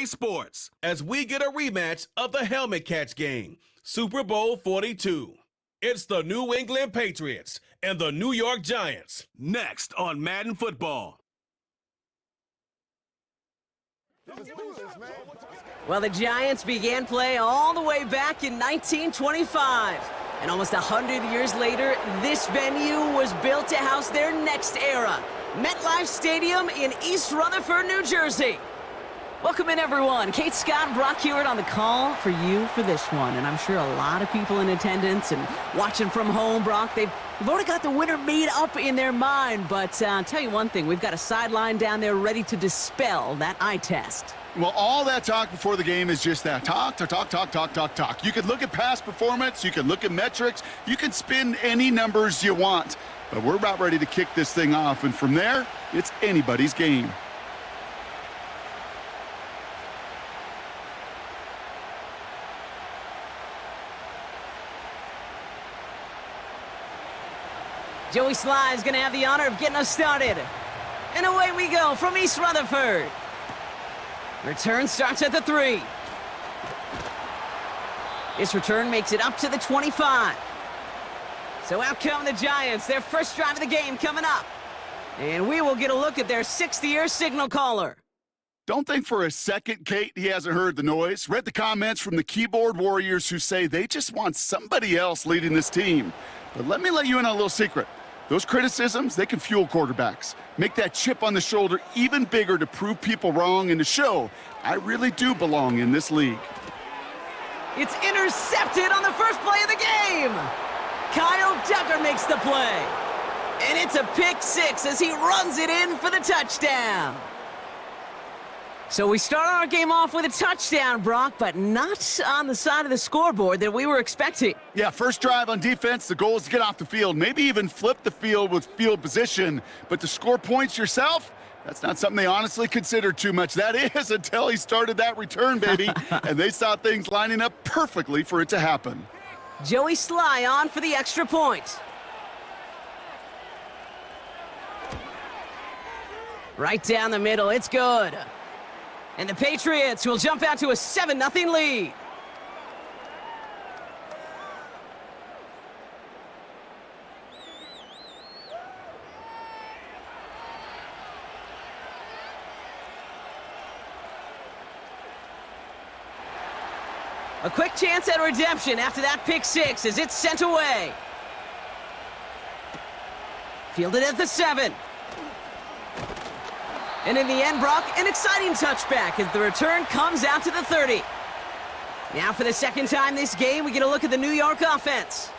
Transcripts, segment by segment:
EA Sports as we get a rematch of the helmet catch game, Super Bowl 42. It's the New England Patriots and the New York Giants, next on Madden Football. Well, the Giants began play all the way back in 1925. And almost 100 years later, this venue was built to house their next era, MetLife Stadium in East Rutherford, New Jersey. Welcome in, everyone. Kate Scott, Brock Hewitt on the call for you for this one. And I'm sure a lot of people in attendance and watching from home, Brock, they've already got the winner made up in their mind. But I'll tell you one thing, we've got a sideline down there ready to dispel that eye test. Well, all that talk before the game is just that. Talk. You can look at past performance, you can look at metrics, you can spin any numbers you want. But we're about ready to kick this thing off, and from there, it's anybody's game. Joey Sly is going to have the honor of getting us started. And away we go from East Rutherford. Return starts at the 3. This return makes it up to the 25. So out come the Giants, their first drive of the game coming up. And we will get a look at their 6th-year signal caller. Don't think for a second, Kate, he hasn't heard the noise. Read the comments from the keyboard warriors who say they just want somebody else leading this team. But let me let you in on a little secret. Those criticisms, they can fuel quarterbacks. Make that chip on the shoulder even bigger to prove people wrong and to show I really do belong in this league. It's intercepted on the first play of the game. Kyle Duggar makes the play. And it's a pick 6 as he runs it in for the touchdown. So we start our game off with a touchdown, Brock, but not on the side of the scoreboard that we were expecting. Yeah, first drive on defense, the goal is to get off the field, maybe even flip the field with field position. But to score points yourself, that's not something they honestly considered too much. That is until he started that return, baby. And they saw things lining up perfectly for it to happen. Joey Sly on for the extra point. Right down the middle, it's good. And the Patriots will jump out to a 7-0 lead. A quick chance at redemption after that pick 6 as it's sent away. Fielded at the 7. And in the end, Brock, an exciting touchback as the return comes out to the 30. Now for the second time this game, we get a look at the New York offense.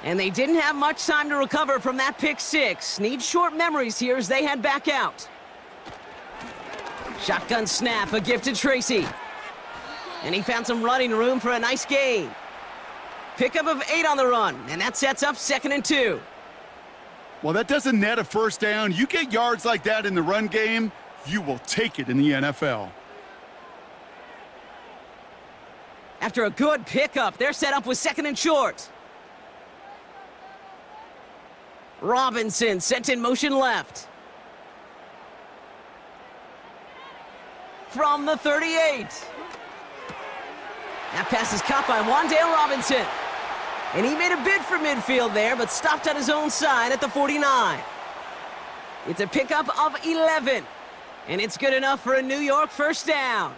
And they didn't have much time to recover from that pick 6. Need short memories here as they head back out. Shotgun snap, a gift to Tracy. And he found some running room for a nice gain. Pickup of 8 on the run, and that sets up 2nd and 2. Well, that doesn't net a first down. You get yards like that in the run game, you will take it in the NFL. After a good pickup, they're set up with 2nd and short. Robinson sent in motion left. From the 38. That pass is caught by Wan'Dale Robinson. And he made a bid for midfield there, but stopped on his own side at the 49. It's a pickup of 11. And it's good enough for a New York first down.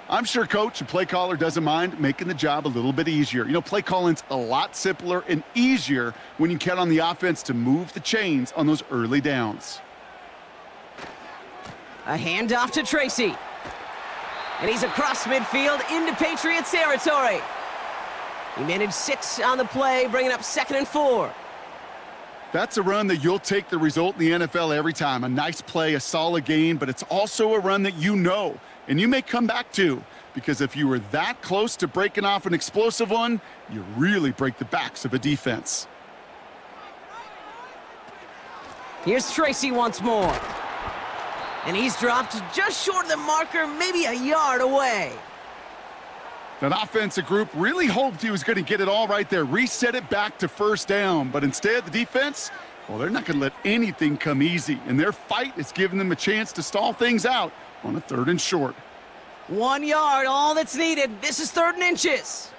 I'm sure coach and play caller doesn't mind making the job a little bit easier. You know, play calling's a lot simpler and easier when you count on the offense to move the chains on those early downs. A handoff to Tracy. And he's across midfield into Patriots territory. He managed 6 on the play, bringing up 2nd and 4. That's a run that you'll take the result in the NFL every time. A nice play, a solid gain, but it's also a run that you know, and you may come back to, because if you were that close to breaking off an explosive one, you really break the backs of a defense. Here's Tracy once more. And he's dropped just short of the marker, maybe a yard away. That offensive group really hoped he was going to get it all right there, reset it back to first down. But instead, the defense, well, they're not going to let anything come easy. And their fight is giving them a chance to stall things out on a 3rd and short. 1 yard, all that's needed. This is 3rd and inches.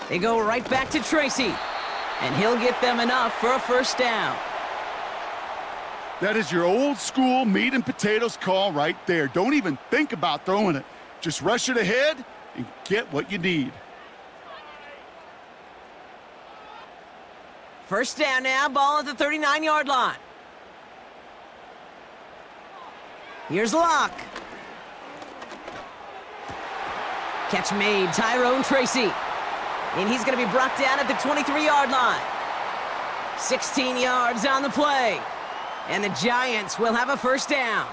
They go right back to Tracy, and he'll get them enough for a 1st down. That is your old school meat and potatoes call right there. Don't even think about throwing it. Just rush it ahead and get what you need. 1st down now, ball at the 39-yard line. Here's Locke. Catch made, Tyrone Tracy. And he's going to be brought down at the 23-yard line. 16 yards on the play. And the Giants will have a 1st down.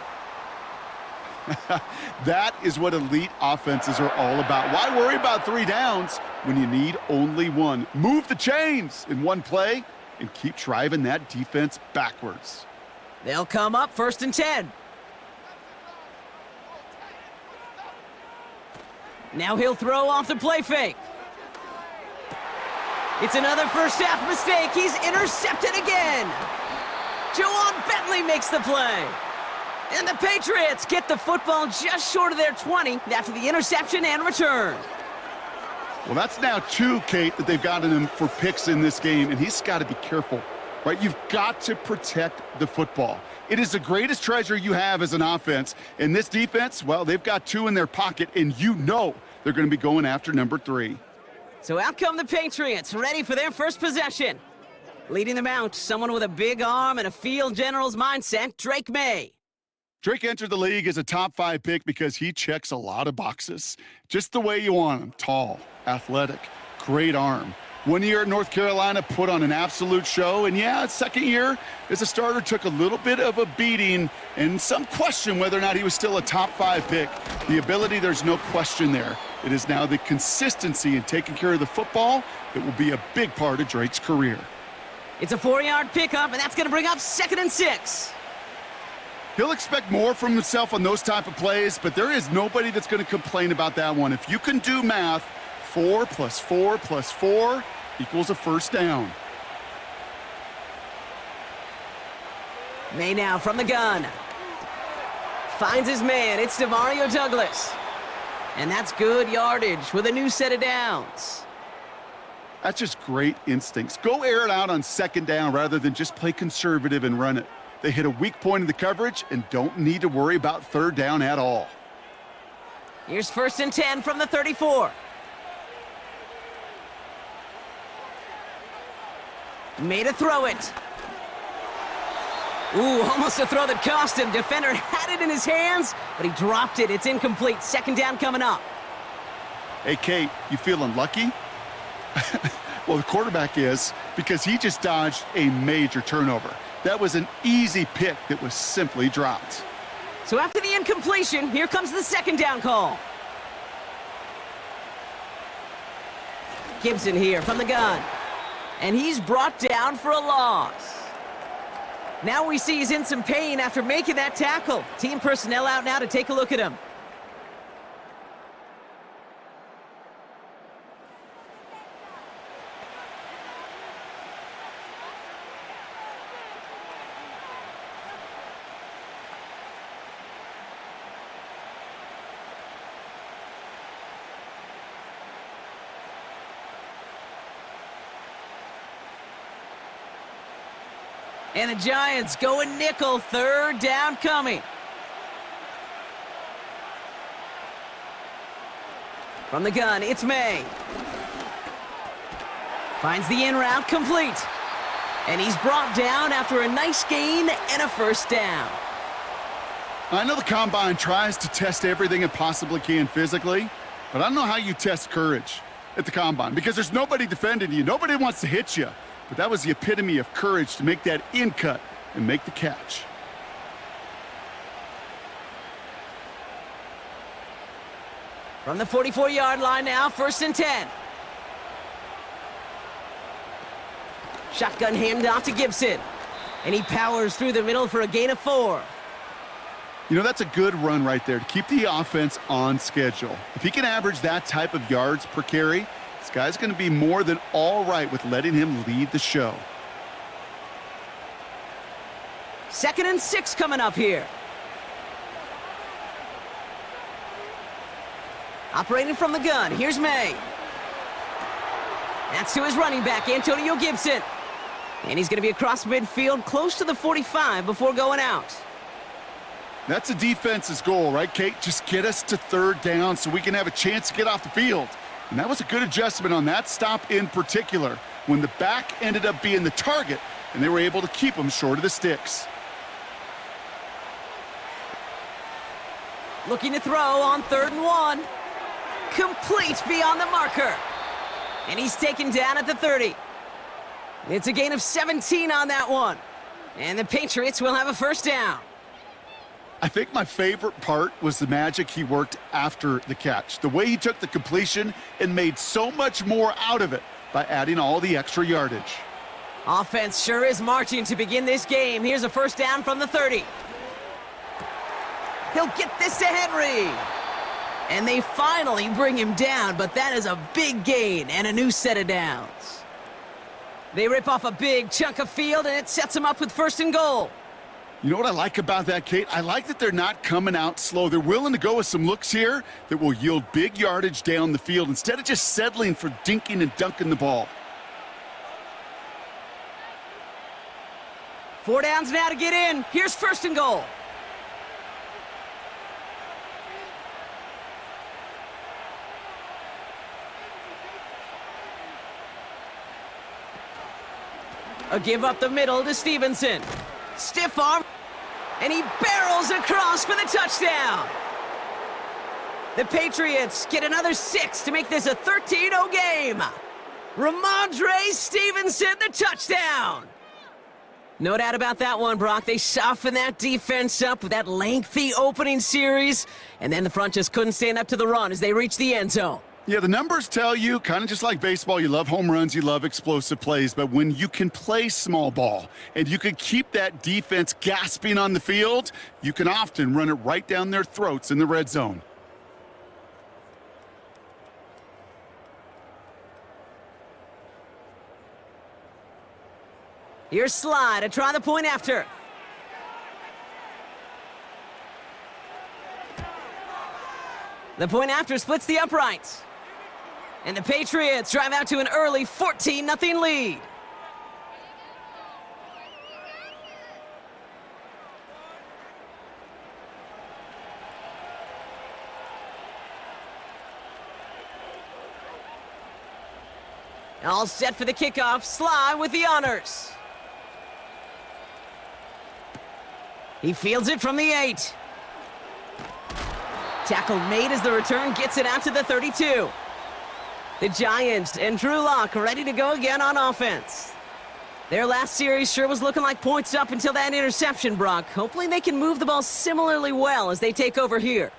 That is what elite offenses are all about. Why worry about 3 downs when you need only 1? Move the chains in 1 play and keep driving that defense backwards. They'll come up 1st and 10. Now he'll throw off the play fake. It's another first half mistake. He's intercepted again. Jawan Bentley makes the play. And the Patriots get the football just short of their 20 after the interception and return. Well, that's now 2, Kate, that they've gotten him for picks in this game, and he's got to be careful, right? You've got to protect the football. It is the greatest treasure you have as an offense. And this defense, well, they've got 2 in their pocket, and you know they're going to be going after number 3. So out come the Patriots, ready for their first possession. Leading them out, someone with a big arm and a field general's mindset, Drake May. Drake entered the league as a top 5 pick because he checks a lot of boxes. Just the way you want him. Tall, athletic, great arm. 1 year at North Carolina, put on an absolute show. And yeah, 2nd year as a starter took a little bit of a beating and some question whether or not he was still a top 5 pick. The ability, there's no question there. It is now the consistency in taking care of the football that will be a big part of Drake's career. It's a 4-yard pickup, and that's going to bring up 2nd and 6. He'll expect more from himself on those type of plays, but there is nobody that's going to complain about that one. If you can do math, 4 + 4 + 4 equals a 1st down. May now from the gun. Finds his man. It's DeMario Douglas. And that's good yardage with a new set of downs. That's just great instincts. Go air it out on 2nd down rather than just play conservative and run it. They hit a weak point in the coverage and don't need to worry about 3rd down at all. Here's 1st and 10 from the 34. Made a throw it. Ooh, almost a throw that cost him. Defender had it in his hands, but he dropped it. It's incomplete. 2nd down coming up. Hey, Kate, you feeling lucky? Well, the quarterback is, because he just dodged a major turnover. That was an easy pick that was simply dropped. So after the incompletion, here comes the 2nd down call. Gibson here from the gun. And he's brought down for a loss. Now we see he's in some pain after making that tackle. Team personnel out now to take a look at him. And the Giants going nickel, 3rd down coming. From the gun, it's May. Finds the in route complete. And he's brought down after a nice gain and a 1st down. I know the Combine tries to test everything it possibly can physically, but I don't know how you test courage at the Combine because there's nobody defending you. Nobody wants to hit you. But that was the epitome of courage to make that in cut and make the catch. From the 44-yard line now, 1st and 10. Shotgun handoff to Gibson. And he powers through the middle for a gain of 4. You know, that's a good run right there to keep the offense on schedule. If he can average that type of yards per carry, this guy's going to be more than all right with letting him lead the show. 2nd and 6 coming up here. Operating from the gun, here's May. That's to his running back, Antonio Gibson. And he's going to be across midfield, close to the 45 before going out. That's a defense's goal, right, Kate? Just get us to third down so we can have a chance to get off the field. And that was a good adjustment on that stop in particular, when the back ended up being the target, and they were able to keep him short of the sticks. Looking to throw on 3rd and 1. Complete beyond the marker. And he's taken down at the 30. It's a gain of 17 on that one. And the Patriots will have a first down. I think my favorite part was the magic he worked after the catch. The way he took the completion and made so much more out of it by adding all the extra yardage. Offense sure is marching to begin this game. Here's a first down from the 30. He'll get this to Henry. And they finally bring him down, but that is a big gain and a new set of downs. They rip off a big chunk of field, and it sets them up with 1st and goal. You know what I like about that, Kate? I like that they're not coming out slow. They're willing to go with some looks here that will yield big yardage down the field instead of just settling for dinking and dunking the ball. 4 downs now to get in. Here's 1st and goal. A give up the middle to Stevenson. Stiff arm, and he barrels across for the touchdown. The Patriots get another 6 to make this a 13-0 game. Ramondre Stevenson, the touchdown. No doubt about that one, Brock. They softened that defense up with that lengthy opening series, and then the front just couldn't stand up to the run as they reached the end zone. Yeah, the numbers tell you, kind of just like baseball, you love home runs, you love explosive plays, but when you can play small ball and you can keep that defense gasping on the field, you can often run it right down their throats in the red zone. Here's Sly to try the point after. The point after splits the uprights. And the Patriots drive out to an early 14-0 lead. All set for the kickoff. Sly with the honors. He fields it from the 8. Tackle made as the return gets it out to the 32. The Giants and Drew Lock ready to go again on offense. Their last series sure was looking like points up until that interception, Brock. Hopefully they can move the ball similarly well as they take over here.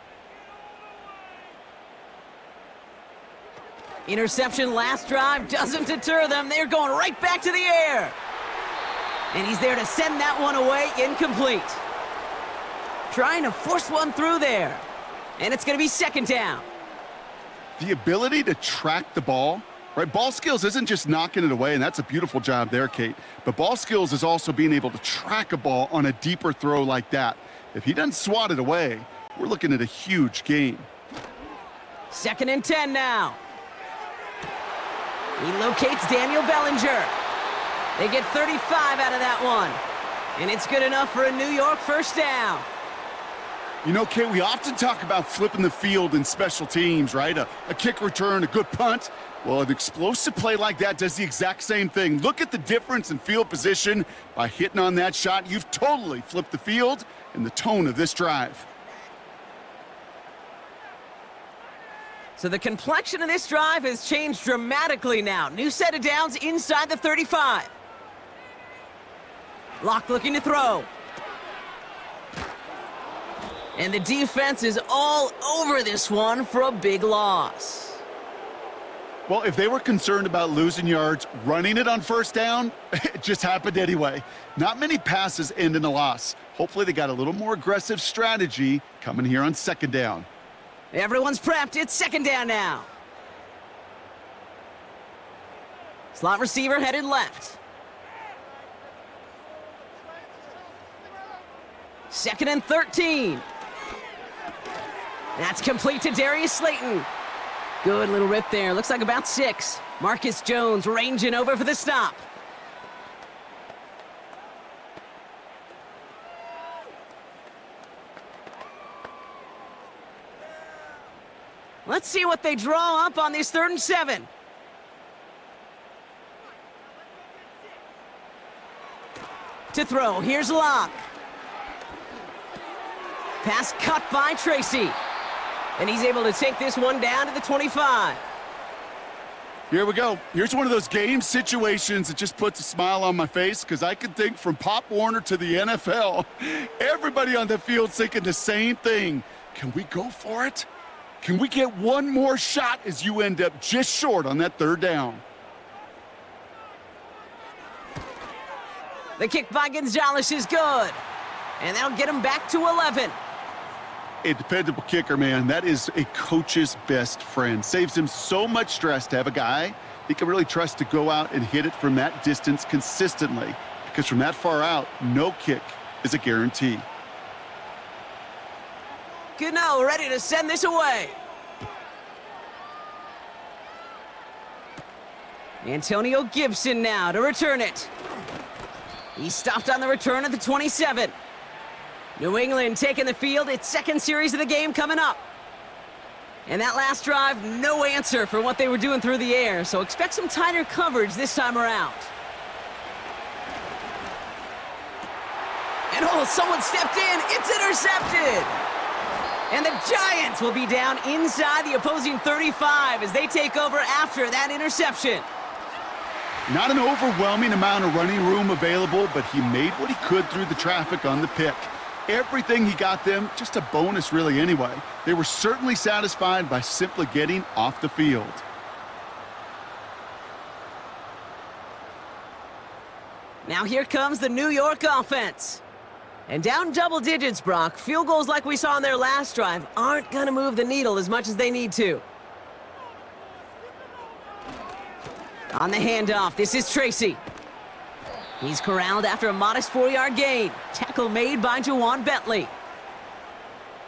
Interception last drive doesn't deter them. They're going right back to the air. And he's there to send that one away incomplete. Trying to force one through there. And it's going to be 2nd down. The ability to track the ball, right? Ball skills isn't just knocking it away, and that's a beautiful job there, Kate. But ball skills is also being able to track a ball on a deeper throw like that. If he doesn't swat it away, we're looking at a huge gain. 2nd and 10 now. He locates Daniel Bellinger. They get 35 out of that one. And it's good enough for a New York first down. You know, Kate, we often talk about flipping the field in special teams, right? A kick return, a good punt. Well, an explosive play like that does the exact same thing. Look at the difference in field position. By hitting on that shot, you've totally flipped the field and the tone of this drive. So the complexion of this drive has changed dramatically now. New set of downs inside the 35. Lock looking to throw. And the defense is all over this one for a big loss. Well, if they were concerned about losing yards, running it on 1st down, it just happened anyway. Not many passes end in a loss. Hopefully they got a little more aggressive strategy coming here on 2nd down. Everyone's prepped. It's 2nd down now. Slot receiver headed left. 2nd and 13. That's complete to Darius Slayton. Good little rip there. Looks like about 6. Marcus Jones ranging over for the stop. Let's see what they draw up on this 3rd and 7. To throw, here's Locke. Pass cut by Tracy. And he's able to take this one down to the 25. Here we go. Here's one of those game situations that just puts a smile on my face because I can think from Pop Warner to the NFL. Everybody on the field's thinking the same thing. Can we go for it? Can we get one more shot as you end up just short on that 3rd down? The kick by Gonzalez is good. And that'll get him back to 11. A dependable kicker, man. That is a coach's best friend. Saves him so much stress to have a guy he can really trust to go out and hit it from that distance consistently. Because from that far out, no kick is a guarantee. Gano ready to send this away. Antonio Gibson now to return it. He stopped on the return at the 27. New England taking the field. Its 2nd series of the game coming up. And that last drive, no answer for what they were doing through the air. So expect some tighter coverage this time around. And oh, someone stepped in. It's intercepted. And the Giants will be down inside the opposing 35 as they take over after that interception. Not an overwhelming amount of running room available, but he made what he could through the traffic on the pick. Everything he got them, just a bonus really anyway. They were certainly satisfied by simply getting off the field. Now here comes the New York offense. And down double digits, Brock. Field goals like we saw on their last drive aren't going to move the needle as much as they need to. On the handoff, this is Tracy. He's corralled after a modest 4-yard gain. Tackle made by Juwan Bentley.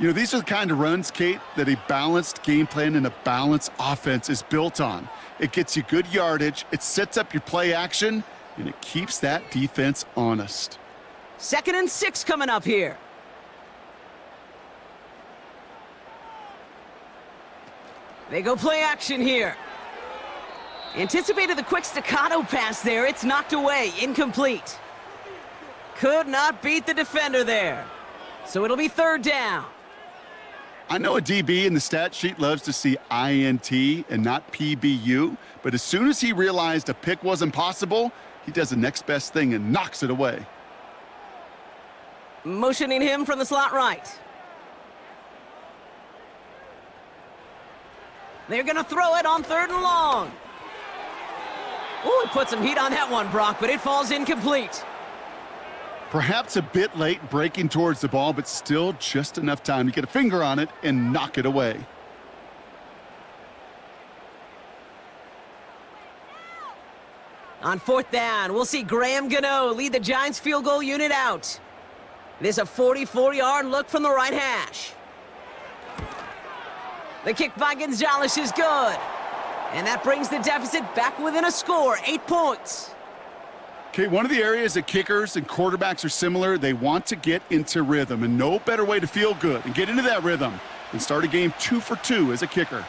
You know, these are the kind of runs, Kate, that a balanced game plan and a balanced offense is built on. It gets you good yardage, it sets up your play action, and it keeps that defense honest. 2nd and 6 coming up here. They go play action here. Anticipated the quick staccato pass there. It's knocked away. Incomplete. Could not beat the defender there. So it'll be 3rd down. I know a DB in the stat sheet loves to see INT and not PBU, but as soon as he realized a pick wasn't possible, he does the next best thing and knocks it away. Motioning him from the slot right. They're going to throw it on 3rd and long. Ooh, put some heat on that one, Brock, but it falls incomplete. Perhaps a bit late breaking towards the ball, but still just enough time to get a finger on it and knock it away. On 4th down, we'll see Graham Gano lead the Giants field goal unit out. This is a 44-yard look from the right hash. The kick by Gonzalez is good. And that brings the deficit back within a score, 8 points. Okay, one of the areas that kickers and quarterbacks are similar, they want to get into rhythm, and no better way to feel good and get into that rhythm than start a game 2 for 2 as a kicker.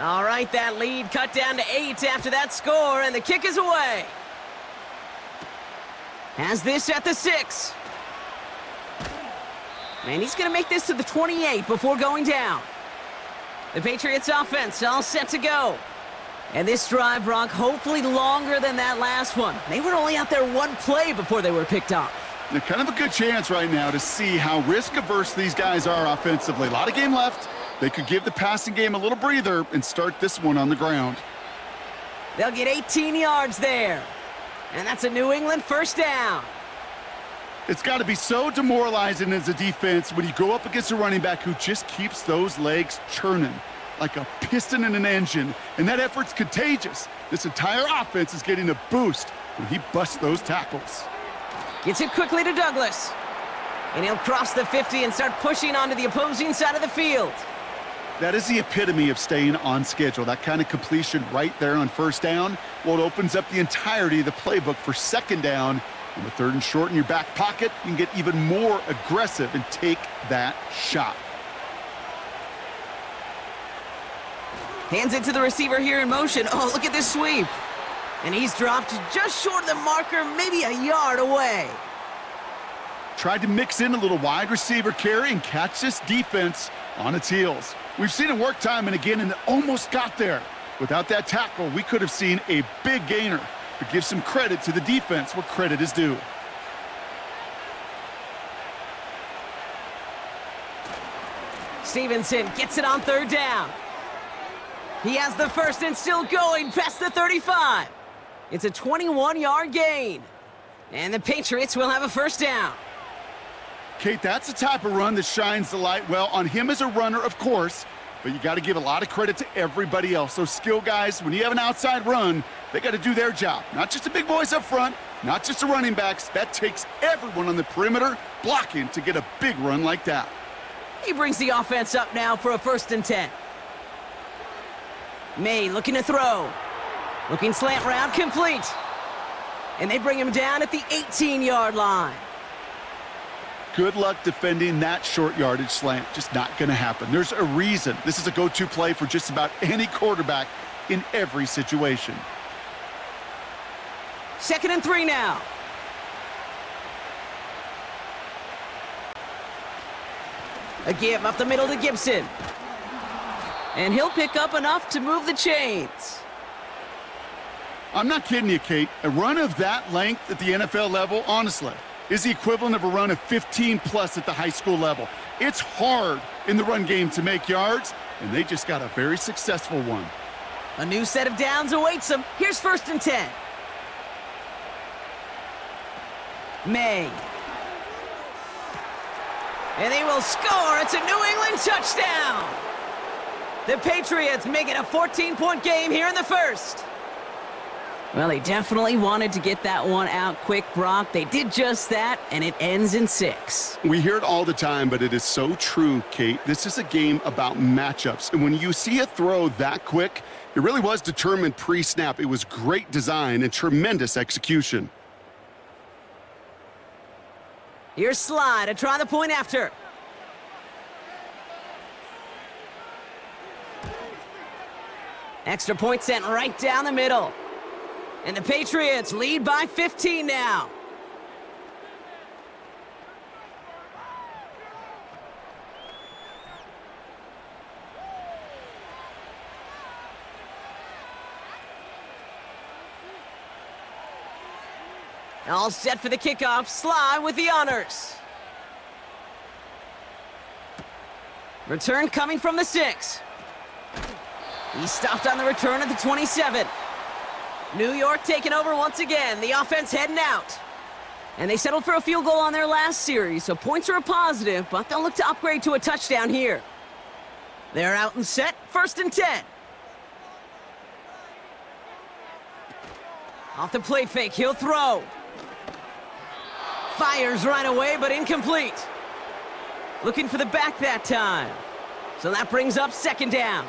All right, that lead cut down to 8 after that score, and the kick is away. Has this at the 6. And he's going to make this to the 28 before going down. The Patriots offense all set to go. And this drive, Brock, hopefully longer than that last one. They were only out there 1 play before they were picked off. They're kind of a good chance right now to see how risk-averse these guys are offensively. A lot of game left. They could give the passing game a little breather and start this one on the ground. They'll get 18 yards there. And that's a New England 1st down. It's got to be so demoralizing as a defense when you go up against a running back who just keeps those legs churning like a piston in an engine, and that effort's contagious. This entire offense is getting a boost when he busts those tackles. Gets it quickly to Douglas. And he'll cross the 50 and start pushing onto the opposing side of the field. That is the epitome of staying on schedule. That kind of completion right there on first down, well, it opens up the entirety of the playbook for second down. And with 3rd and short in your back pocket, you can get even more aggressive and take that shot. Hands it to the receiver here in motion. Oh, look at this sweep. And he's dropped just short of the marker, maybe a yard away. Tried to mix in a little wide receiver carry and catch this defense on its heels. We've seen it work time and again, and it almost got there. Without that tackle, we could have seen a big gainer. But give some credit to the defense where credit is due. Stevenson gets it on 3rd down. He has the first and still going past the 35. It's a 21-yard gain. And the Patriots will have a first down. Kate, that's the type of run that shines the light well on him as a runner, of course, but you got to give a lot of credit to everybody else. Those skill guys, when you have an outside run, they got to do their job. Not just the big boys up front, not just the running backs. That takes everyone on the perimeter blocking to get a big run like that. He brings the offense up now for a 1st and 10. May looking to throw. Looking slant route, complete. And they bring him down at the 18-yard line. Good luck defending that short yardage slant. Just not going to happen. There's a reason. This is a go-to play for just about any quarterback in every situation. 2nd and 3 now. A give up the middle to Gibson. And he'll pick up enough to move the chains. I'm not kidding you, Kate. A run of that length at the NFL level, honestly, is the equivalent of a run of 15-plus at the high school level. It's hard in the run game to make yards, and they just got a very successful one. A new set of downs awaits them. Here's 1st and 10. May. And they will score. It's a New England touchdown. The Patriots make it a 14-point game here in the first. Well, they definitely wanted to get that one out quick, Brock. They did just that, and it ends in 6. We hear it all the time, but it is so true, Kate. This is a game about matchups. And when you see a throw that quick, it really was determined pre-snap. It was great design and tremendous execution. Here's Sly to try the point after. Extra point sent right down the middle. And the Patriots lead by 15 now. All set for the kickoff. Sly with the honors. Return coming from the 6. He stopped on the return at the 27. New York taking over once again. The offense heading out. And they settled for a field goal on their last series, so points are a positive, but they'll look to upgrade to a touchdown here. They're out and set. 1st and 10. Off the play fake, he'll throw. Fires right away, but incomplete. Looking for the back that time. So that brings up 2nd down.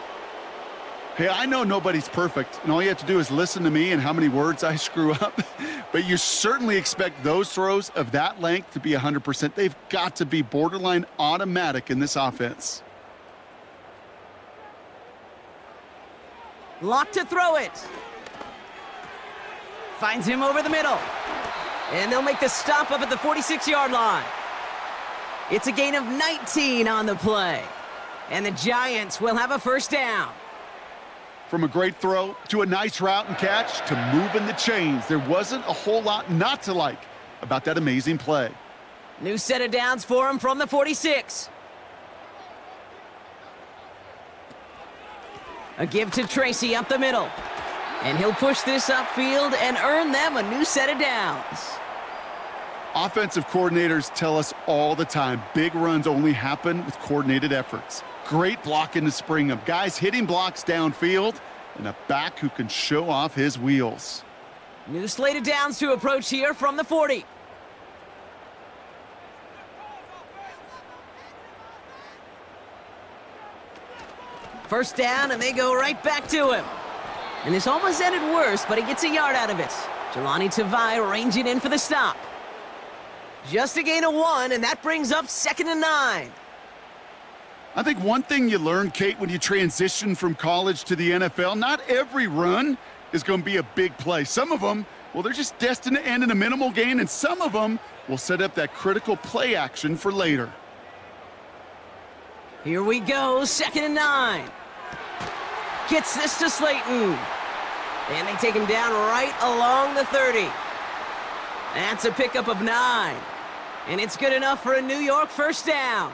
Hey, I know nobody's perfect, and all you have to do is listen to me and how many words I screw up. But you certainly expect those throws of that length to be 100%. They've got to be borderline automatic in this offense. Lock to throw it. Finds him over the middle. And they'll make the stop up at the 46-yard line. It's a gain of 19 on the play. And the Giants will have a 1st down. From a great throw to a nice route and catch to moving the chains, there wasn't a whole lot not to like about that amazing play. New set of downs for him from the 46. A give to Tracy up the middle. And he'll push this upfield and earn them a new set of downs. Offensive coordinators tell us all the time, big runs only happen with coordinated efforts. Great blocking to spring them. Guys hitting blocks downfield and a back who can show off his wheels. New slate of downs to approach here from the 40. First down, and they go right back to him. And this almost ended worse, but he gets a yard out of it. Jelani Tavai ranging in for the stop. Just a gain of 1, and that brings up 2nd and 9. I think one thing you learn, Kate, when you transition from college to the NFL, not every run is going to be a big play. Some of them, well, they're just destined to end in a minimal gain, and some of them will set up that critical play action for later. Here we go, 2nd and 9. Gets this to Slayton. And they take him down right along the 30. That's a pickup of 9. And it's good enough for a New York first down.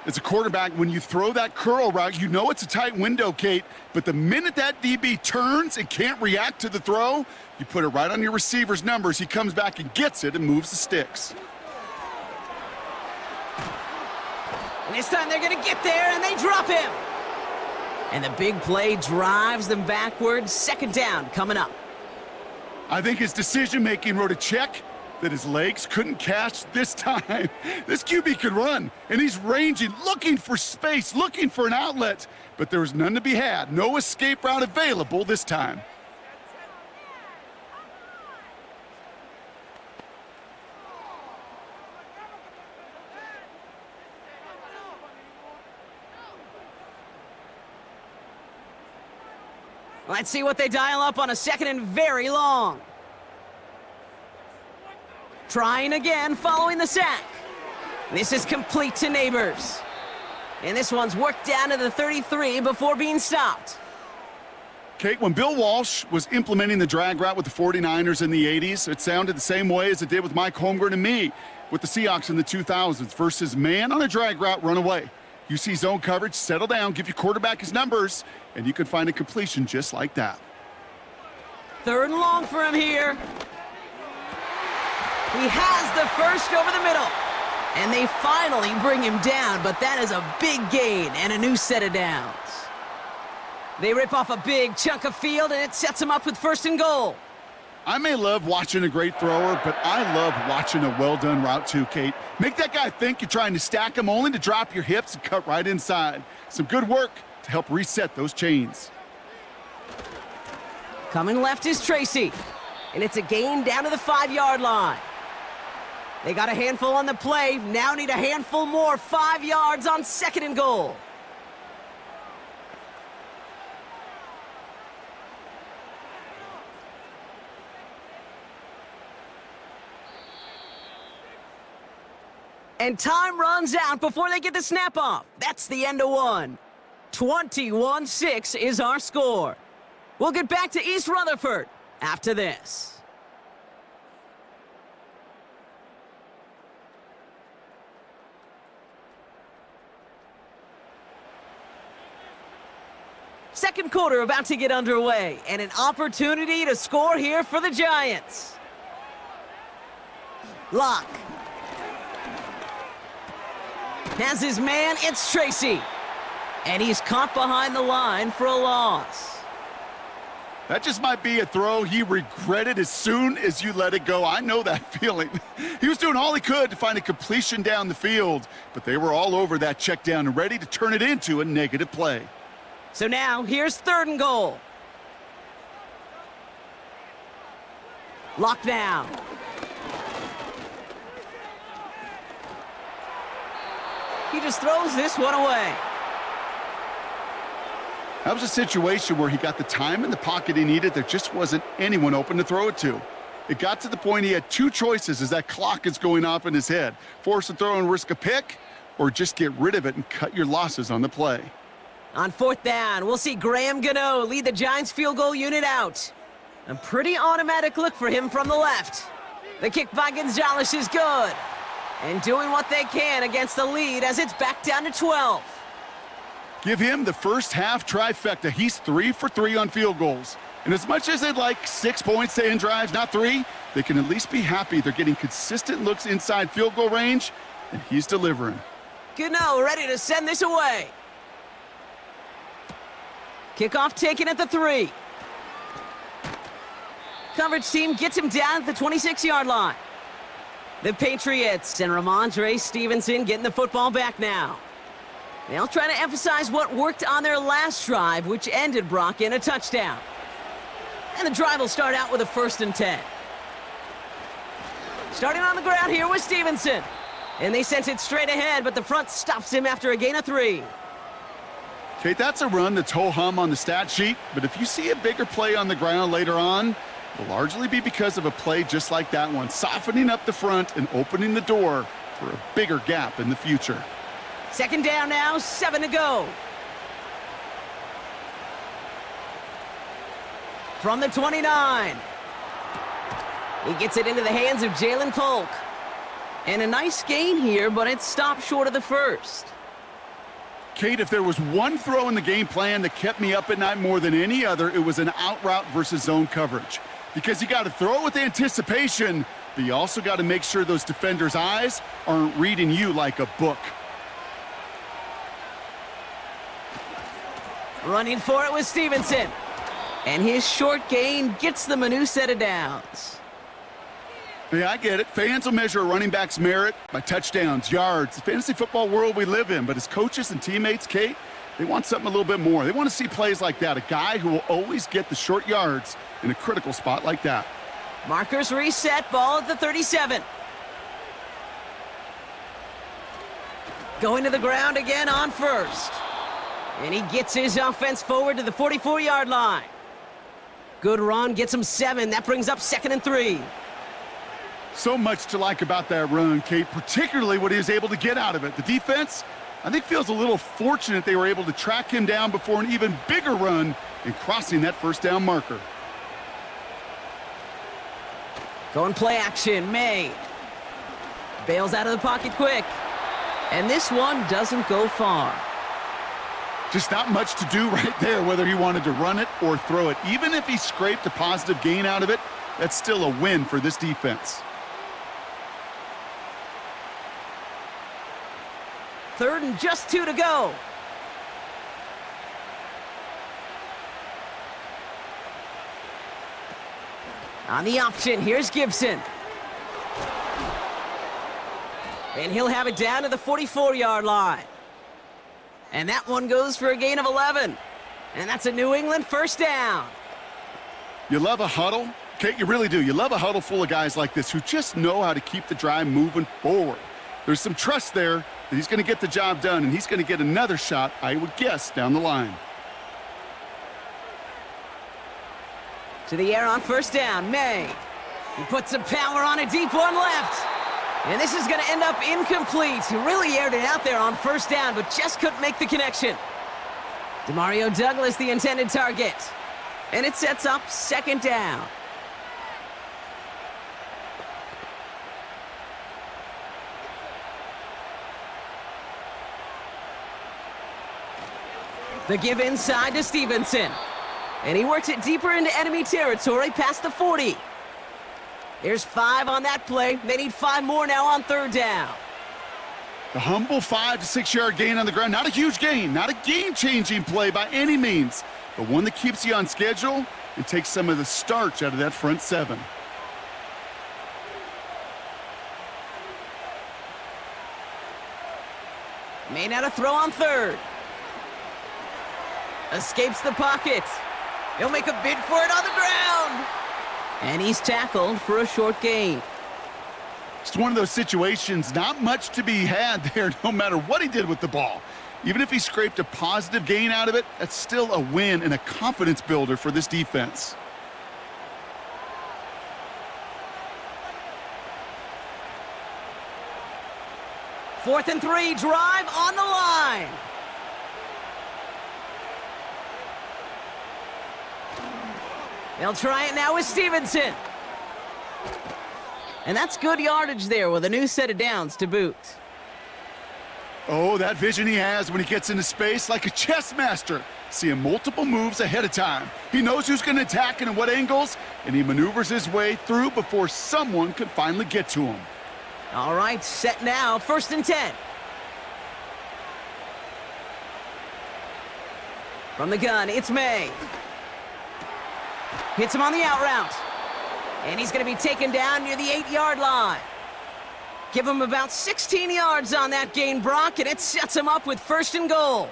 As a quarterback, when you throw that curl route, you know it's a tight window, Kate. But the minute that DB turns and can't react to the throw, you put it right on your receiver's numbers. He comes back and gets it and moves the sticks. And this time they're going to get there, and they drop him. And the big play drives them backwards. 2nd down coming up. I think his decision-making wrote a check that his legs couldn't catch this time. This QB could run, and he's ranging, looking for space, looking for an outlet. But there was none to be had. No escape route available this time. Let's see what they dial up on a 2nd and very long. Trying again following the sack. This is complete to Neighbors. And this one's worked down to the 33 before being stopped. Kate, when Bill Walsh was implementing the drag route with the 49ers in the 80s, it sounded the same way as it did with Mike Holmgren and me with the Seahawks in the 2000s versus man on a drag route, run away. You see zone coverage, settle down, give your quarterback his numbers, and you can find a completion just like that. 3rd and long for him here. He has the first over the middle. And they finally bring him down, but that is a big gain and a new set of downs. They rip off a big chunk of field, and it sets him up with 1st and goal. I may love watching a great thrower, but I love watching a well-done route too, Kate. Make that guy think you're trying to stack him only to drop your hips and cut right inside. Some good work to help reset those chains. Coming left is Tracy, and it's a gain down to the 5-yard line. They got a handful on the play, now need a handful more. 5 yards on 2nd and goal. And time runs out before they get the snap off. That's the end of 1. 21-6 is our score. We'll get back to East Rutherford after this. Second quarter about to get underway, and an opportunity to score here for the Giants. Locke has his man, it's Tracy. And he's caught behind the line for a loss. That just might be a throw he regretted as soon as you let it go. I know that feeling. He was doing all he could to find a completion down the field, but they were all over that check down and ready to turn it into a negative play. So now, here's 3rd and goal. Locked down. He just throws this one away. That was a situation where he got the time in the pocket he needed. There just wasn't anyone open to throw it to. It got to the point he had 2 choices as that clock is going off in his head. Force a throw and risk a pick, or just get rid of it and cut your losses on the play. On 4th down, we'll see Graham Gano lead the Giants field goal unit out. A pretty automatic look for him from the left. The kick by Gonzalez is good. And doing what they can against the lead as it's back down to 12. Give him the first half trifecta. He's 3 for 3 on field goals. And as much as they'd like 6 points to end drives, not 3, they can at least be happy they're getting consistent looks inside field goal range, and he's delivering. Gano ready to send this away. Kickoff taken at the 3. Coverage team gets him down at the 26-yard line. The Patriots and Ramondre Stevenson getting the football back now. They'll try to emphasize what worked on their last drive, which ended, Brock, in a touchdown. And the drive will start out with a 1st and 10. Starting on the ground here with Stevenson. And they sent it straight ahead, but the front stops him after a gain of 3. Kate, that's a run that's ho-hum on the stat sheet, but if you see a bigger play on the ground later on, it'll largely be because of a play just like that one, softening up the front and opening the door for a bigger gap in the future. 2nd down now, 7 to go. From the 29. He gets it into the hands of Jalen Polk. And a nice gain here, but it stopped short of the 1st. Kate, if there was one throw in the game plan that kept me up at night more than any other, it was an out route versus zone coverage. Because you got to throw with anticipation, but you also got to make sure those defenders' eyes aren't reading you like a book. Running for it with Stevenson. And his short gain gets them a new set of downs. Yeah, I get it. Fans will measure a running back's merit by touchdowns, yards, the fantasy football world we live in. But as coaches and teammates, Kate, they want something a little bit more. They want to see plays like that, a guy who will always get the short yards in a critical spot like that. Markers reset, ball at the 37. Going to the ground again on 1st. And he gets his offense forward to the 44-yard line. Good run, gets him 7. That brings up 2nd and 3. So much to like about that run, Kate, particularly what he was able to get out of it. The defense, I think, feels a little fortunate they were able to track him down before an even bigger run in crossing that 1st down marker. Going play action, May. Bails out of the pocket quick. And this one doesn't go far. Just not much to do right there, whether he wanted to run it or throw it. Even if he scraped a positive gain out of it, that's still a win for this defense. 3rd and just 2 to go. On the option, here's Gibson. And he'll have it down to the 44-yard line. And that one goes for a gain of 11. And that's a New England 1st down. You love a huddle? Kate, you really do. You love a huddle full of guys like this who just know how to keep the drive moving forward. There's some trust there that he's going to get the job done, and he's going to get another shot, I would guess, down the line. To the air on 1st down, May. He puts some power on a deep one left. And this is going to end up incomplete. He really aired it out there on 1st down, but just couldn't make the connection. Demario Douglas, the intended target. And it sets up 2nd down. The give inside to Stevenson. And he works it deeper into enemy territory past the 40. There's 5 on that play. They need 5 more now on 3rd down. The humble 5 to 6 yard gain on the ground. Not a huge gain, not a game-changing play by any means, but one that keeps you on schedule and takes some of the starch out of that front 7. May not a throw on 3rd. Escapes the pocket. He'll make a bid for it on the ground. And he's tackled for a short gain. It's one of those situations, not much to be had there no matter what he did with the ball. Even if he scraped a positive gain out of it, that's still a win and a confidence builder for this defense. Fourth and 3, drive on the line. They'll try it now with Stevenson. And that's good yardage there with a new set of downs to boot. Oh, that vision he has when he gets into space, like a chess master, seeing multiple moves ahead of time. He knows who's going to attack and at what angles, and he maneuvers his way through before someone can finally get to him. All right, set now, 1st and 10. From the gun, it's May. Hits him on the out route. And he's going to be taken down near the 8-yard line. Give him about 16 yards on that gain, Brock, and it sets him up with 1st and goal.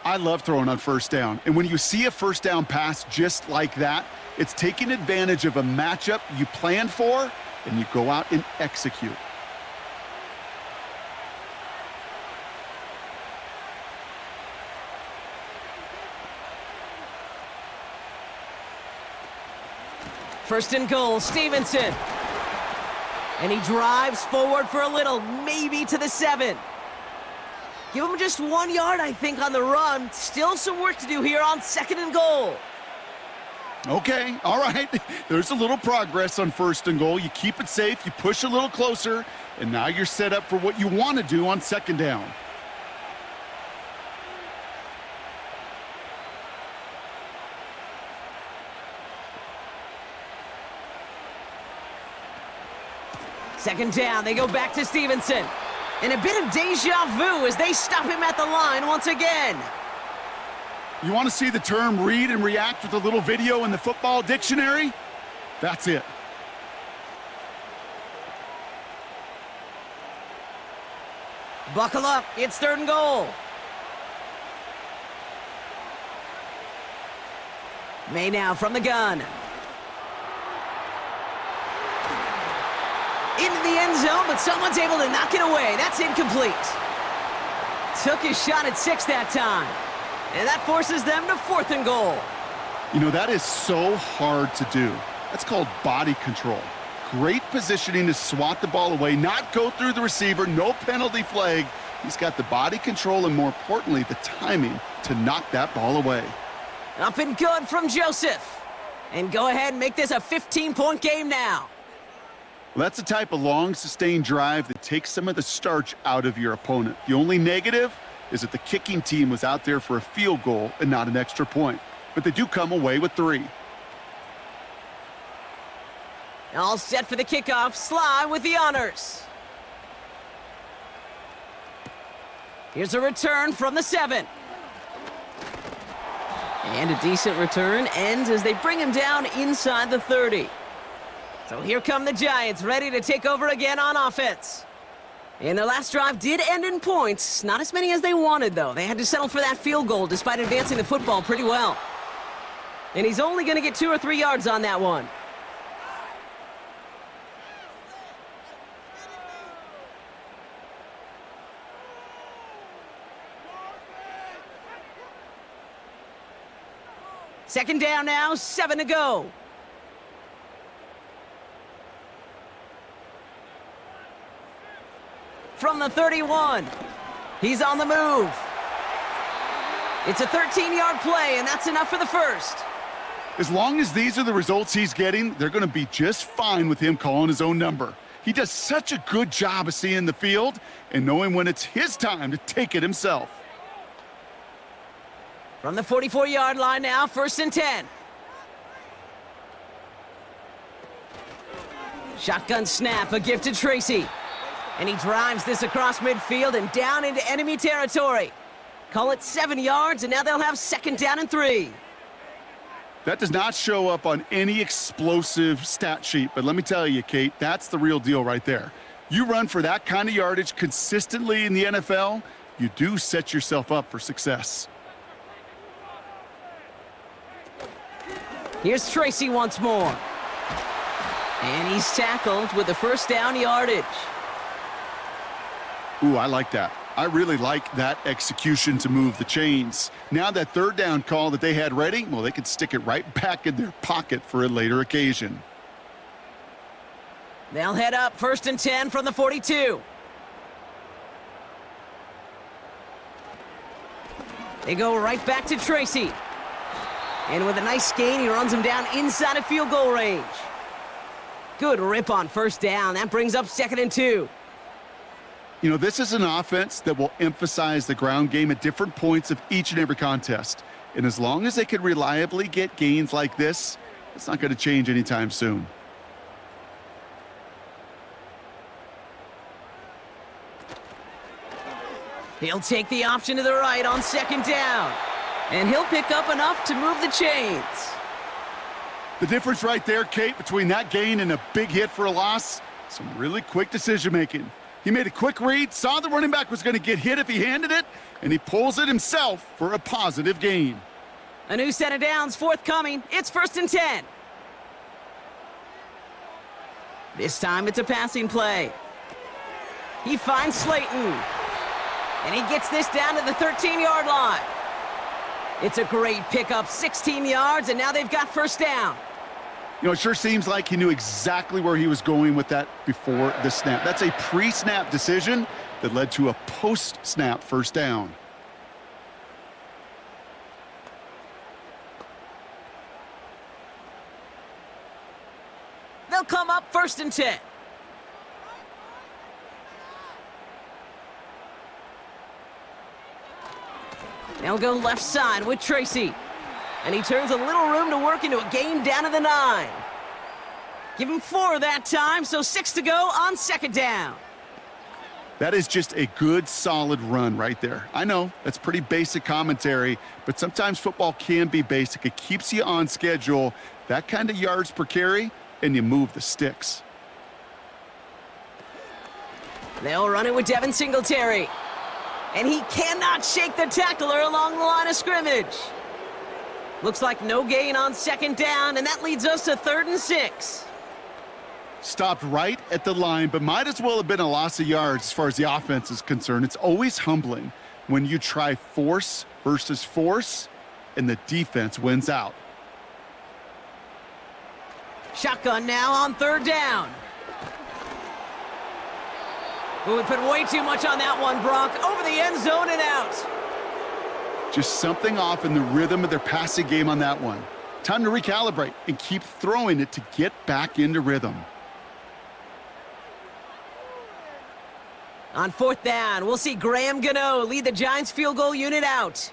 I love throwing on 1st down. And when you see a 1st down pass just like that, it's taking advantage of a matchup you planned for, and you go out and execute. First and goal, Stevenson. And he drives forward for a little, maybe to the 7. Give him just 1 yard, I think, on the run. Still some work to do here on 2nd and goal. Okay, all right. There's a little progress on 1st and goal. You keep it safe, you push a little closer, and now you're set up for what you want to do on 2nd down. Second down, they go back to Stevenson. And a bit of deja vu as they stop him at the line once again. You want to see the term read and react with a little video in the football dictionary? That's it. Buckle up, it's 3rd and goal. May now from the gun. Into the end zone, but someone's able to knock it away. That's incomplete. Took his shot at 6 that time. And that forces them to 4th and goal. You know, that is so hard to do. That's called body control. Great positioning to swat the ball away, not go through the receiver, no penalty flag. He's got the body control and, more importantly, the timing to knock that ball away. Up and good from Joseph. And go ahead and make this a 15-point game now. Well, that's the type of long, sustained drive that takes some of the starch out of your opponent. The only negative is that the kicking team was out there for a field goal and not an extra point. But they do come away with 3. All set for the kickoff. Sly with the honors. Here's a return from the 7. And a decent return ends as they bring him down inside the 30. So here come the Giants, ready to take over again on offense. And their last drive did end in points. Not as many as they wanted, though. They had to settle for that field goal despite advancing the football pretty well. And he's only going to get 2 or 3 yards on that one. Second down now, 7 to go. From the 31. He's on the move. It's a 13-yard play, and that's enough for the first. As long as these are the results he's getting, they're going to be just fine with him calling his own number. He does such a good job of seeing the field and knowing when it's his time to take it himself. From the 44-yard line now, 1st and 10. Shotgun snap, a gift to Tracy. And he drives this across midfield and down into enemy territory. Call it 7 yards, and now they'll have 2nd down and 3. That does not show up on any explosive stat sheet, but let me tell you, Kate, that's the real deal right there. You run for that kind of yardage consistently in the NFL, you do set yourself up for success. Here's Tracy once more. And he's tackled with the 1st down yardage. Ooh, I like that. I really like that execution to move the chains. Now that 3rd down call that they had ready, well, they could stick it right back in their pocket for a later occasion. They'll head up 1st and 10 from the 42. They go right back to Tracy. And with a nice gain, he runs him down inside of field goal range. Good rip on 1st down. That brings up 2nd and 2. You know, this is an offense that will emphasize the ground game at different points of each and every contest. And as long as they can reliably get gains like this, it's not going to change anytime soon. He'll take the option to the right on 2nd down. And he'll pick up enough to move the chains. The difference right there, Kate, between that gain and a big hit for a loss, some really quick decision-making. He made a quick read, saw the running back was going to get hit if he handed it, and he pulls it himself for a positive gain. A new set of downs forthcoming. It's 1st and 10. This time it's a passing play. He finds Slayton. And he gets this down to the 13-yard line. It's a great pickup, 16 yards, and now they've got 1st down. You know, it sure seems like he knew exactly where he was going with that before the snap. That's a pre-snap decision that led to a post-snap 1st down. They'll come up 1st and 10. They'll go left side with Tracy. And he turns a little room to work into a gain down to the 9. Give him 4 that time, so 6 to go on 2nd down. That is just a good, solid run right there. I know, that's pretty basic commentary, but sometimes football can be basic. It keeps you on schedule, that kind of yards per carry, and you move the sticks. They'll run it with Devin Singletary. And he cannot shake the tackler along the line of scrimmage. Looks like no gain on 2nd down, and that leads us to 3rd and 6. Stopped right at the line, but might as well have been a loss of yards as far as the offense is concerned. It's always humbling when you try force versus force, and the defense wins out. Shotgun now on 3rd down. We put way too much on that one, Brock. Over the end zone and out. Just something off in the rhythm of their passing game on that one. Time to recalibrate and keep throwing it to get back into rhythm. On 4th down, we'll see Graham Gano lead the Giants field goal unit out.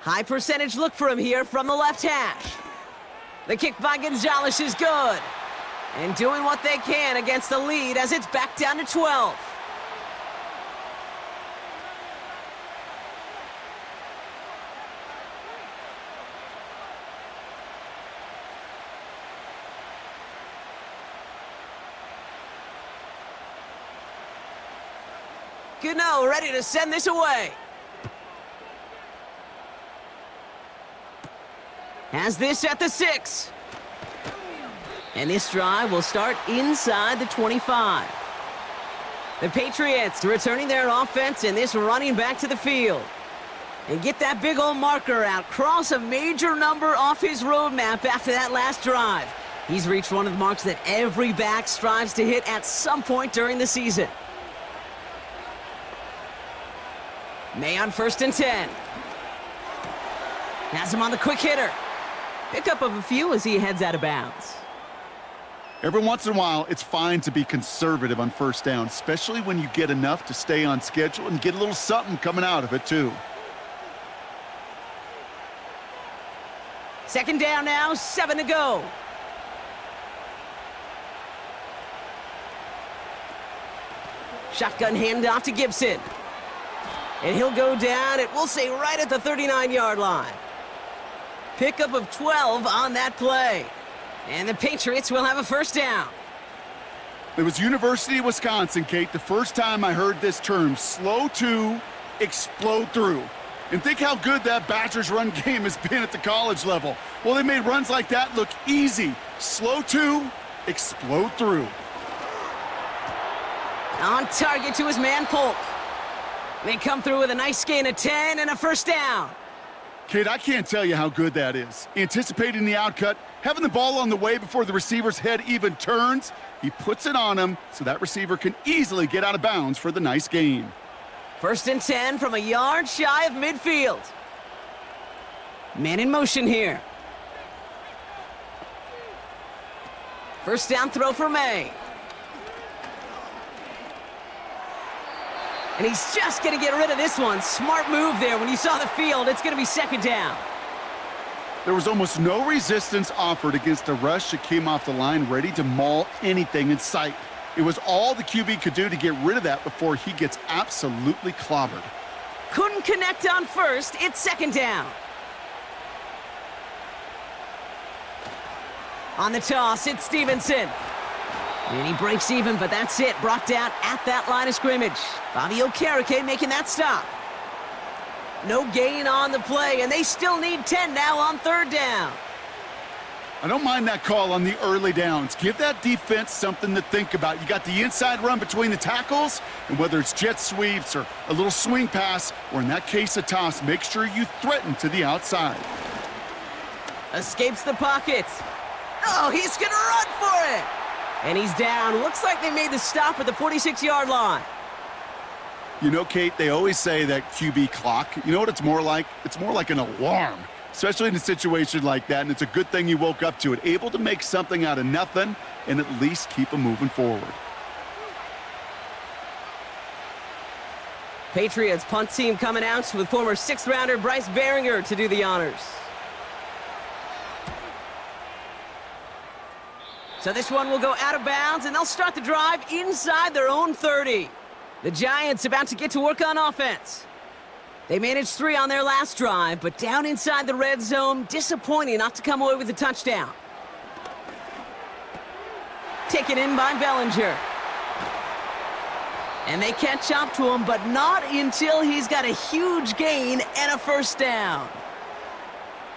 High percentage look for him here from the left hash. The kick by Gonzalez is good. And doing what they can against the lead as it's back down to 12. Gano ready to send this away. Has this at the 6. And this drive will start inside the 25. The Patriots returning their offense and this running back to the field. And get that big old marker out. Cross a major number off his roadmap after that last drive. He's reached one of the marks that every back strives to hit at some point during the season. May on 1st and 10. Has him on the quick hitter. Pickup of a few as he heads out of bounds. Every once in a while, it's fine to be conservative on 1st down, especially when you get enough to stay on schedule and get a little something coming out of it, too. 2nd down now, 7 to go. Shotgun handoff to Gibson. And he'll go down, it will say right at the 39-yard line. Pickup of 12 on that play. And the Patriots will have a 1st down. It was University of Wisconsin, Kate, the first time I heard this term, slow to explode through. And think how good that Badgers run game has been at the college level. Well, they made runs like that look easy. Slow to explode through. On target to his man Polk. They come through with a nice gain of 10 and a 1st down. Kate, I can't tell you how good that is. Anticipating the outcut, having the ball on the way before the receiver's head even turns, he puts it on him so that receiver can easily get out of bounds for the nice gain. 1st and 10 from a yard shy of midfield. Man in motion here. 1st down throw for May. And he's just going to get rid of this one. Smart move there. When you saw the field, it's going to be 2nd down. There was almost no resistance offered against a rush that came off the line ready to maul anything in sight. It was all the QB could do to get rid of that before he gets absolutely clobbered. Couldn't connect on 1st. It's 2nd down. On the toss, it's Stevenson. And he breaks even, but that's it. Brought down at that line of scrimmage. Bobby Okereke making that stop. No gain on the play, and they still need 10 now on third down. I don't mind that call on the early downs. Give that defense something to think about. You got the inside run between the tackles, and whether it's jet sweeps or a little swing pass, or in that case a toss, make sure you threaten to the outside. Escapes the pocket. Oh, he's going to run for it. And he's down. Looks like they made the stop at the 46-yard line. You know, Kate, they always say that QB clock, you know what it's more like? It's more like an alarm, especially in a situation like that, and it's a good thing you woke up to it, able to make something out of nothing and at least keep them moving forward. Patriots punt team coming out with former 6th-rounder Bryce Baringer to do the honors. So this one will go out of bounds, and they'll start the drive inside their own 30. The Giants about to get to work on offense. They managed 3 on their last drive, but down inside the red zone, disappointing not to come away with a touchdown. Taken in by Bellinger. And they catch up to him, but not until he's got a huge gain and a first down.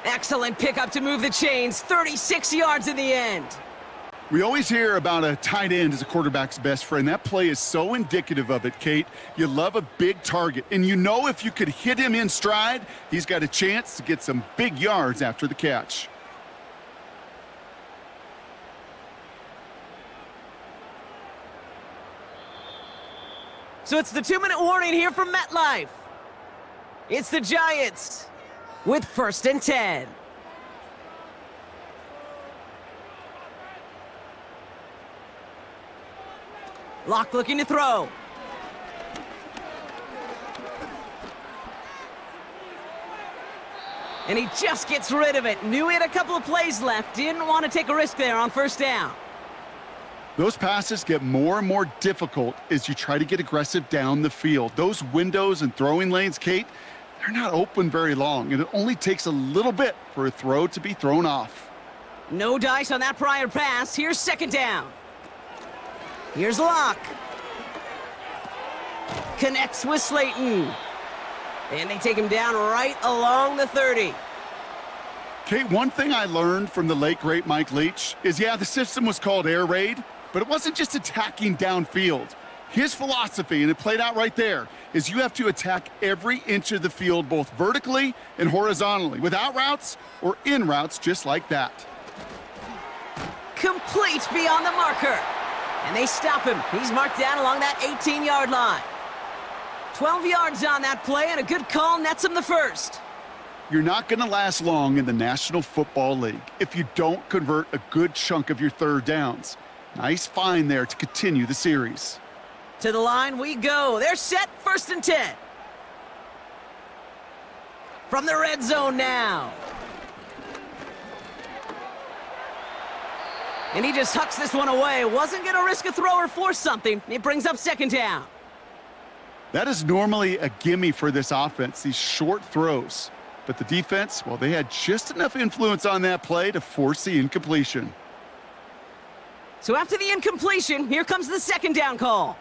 Excellent pickup to move the chains, 36 yards in the end. We always hear about a tight end as a quarterback's best friend. That play is so indicative of it, Kate. You love a big target, and you know if you could hit him in stride, he's got a chance to get some big yards after the catch. So it's the 2-minute warning here from MetLife. It's the Giants with 1st and 10. Locke looking to throw. And he just gets rid of it. Knew he had a couple of plays left. Didn't want to take a risk there on first down. Those passes get more and more difficult as you try to get aggressive down the field. Those windows and throwing lanes, Kate, they're not open very long, and it only takes a little bit for a throw to be thrown off. No dice on that prior pass. Here's 2nd down. Here's Locke. Connects with Slayton. And they take him down right along the 30. Kate, one thing I learned from the late, great Mike Leach is, yeah, the system was called air raid, but it wasn't just attacking downfield. His philosophy, and it played out right there, is you have to attack every inch of the field, both vertically and horizontally, with out routes or in routes just like that. Complete beyond the marker. And they stop him. He's marked down along that 18-yard line. 12 yards on that play, and a good call nets him the first. You're not going to last long in the National Football League if you don't convert a good chunk of your third downs. Nice find there to continue the series. To the line we go. They're set, 1st and 10. From the red zone now. And he just hucks this one away. Wasn't going to risk a throw or force something. It brings up 2nd down. That is normally a gimme for this offense, these short throws. But the defense, well, they had just enough influence on that play to force the incompletion. So after the incompletion, here comes the 2nd down call.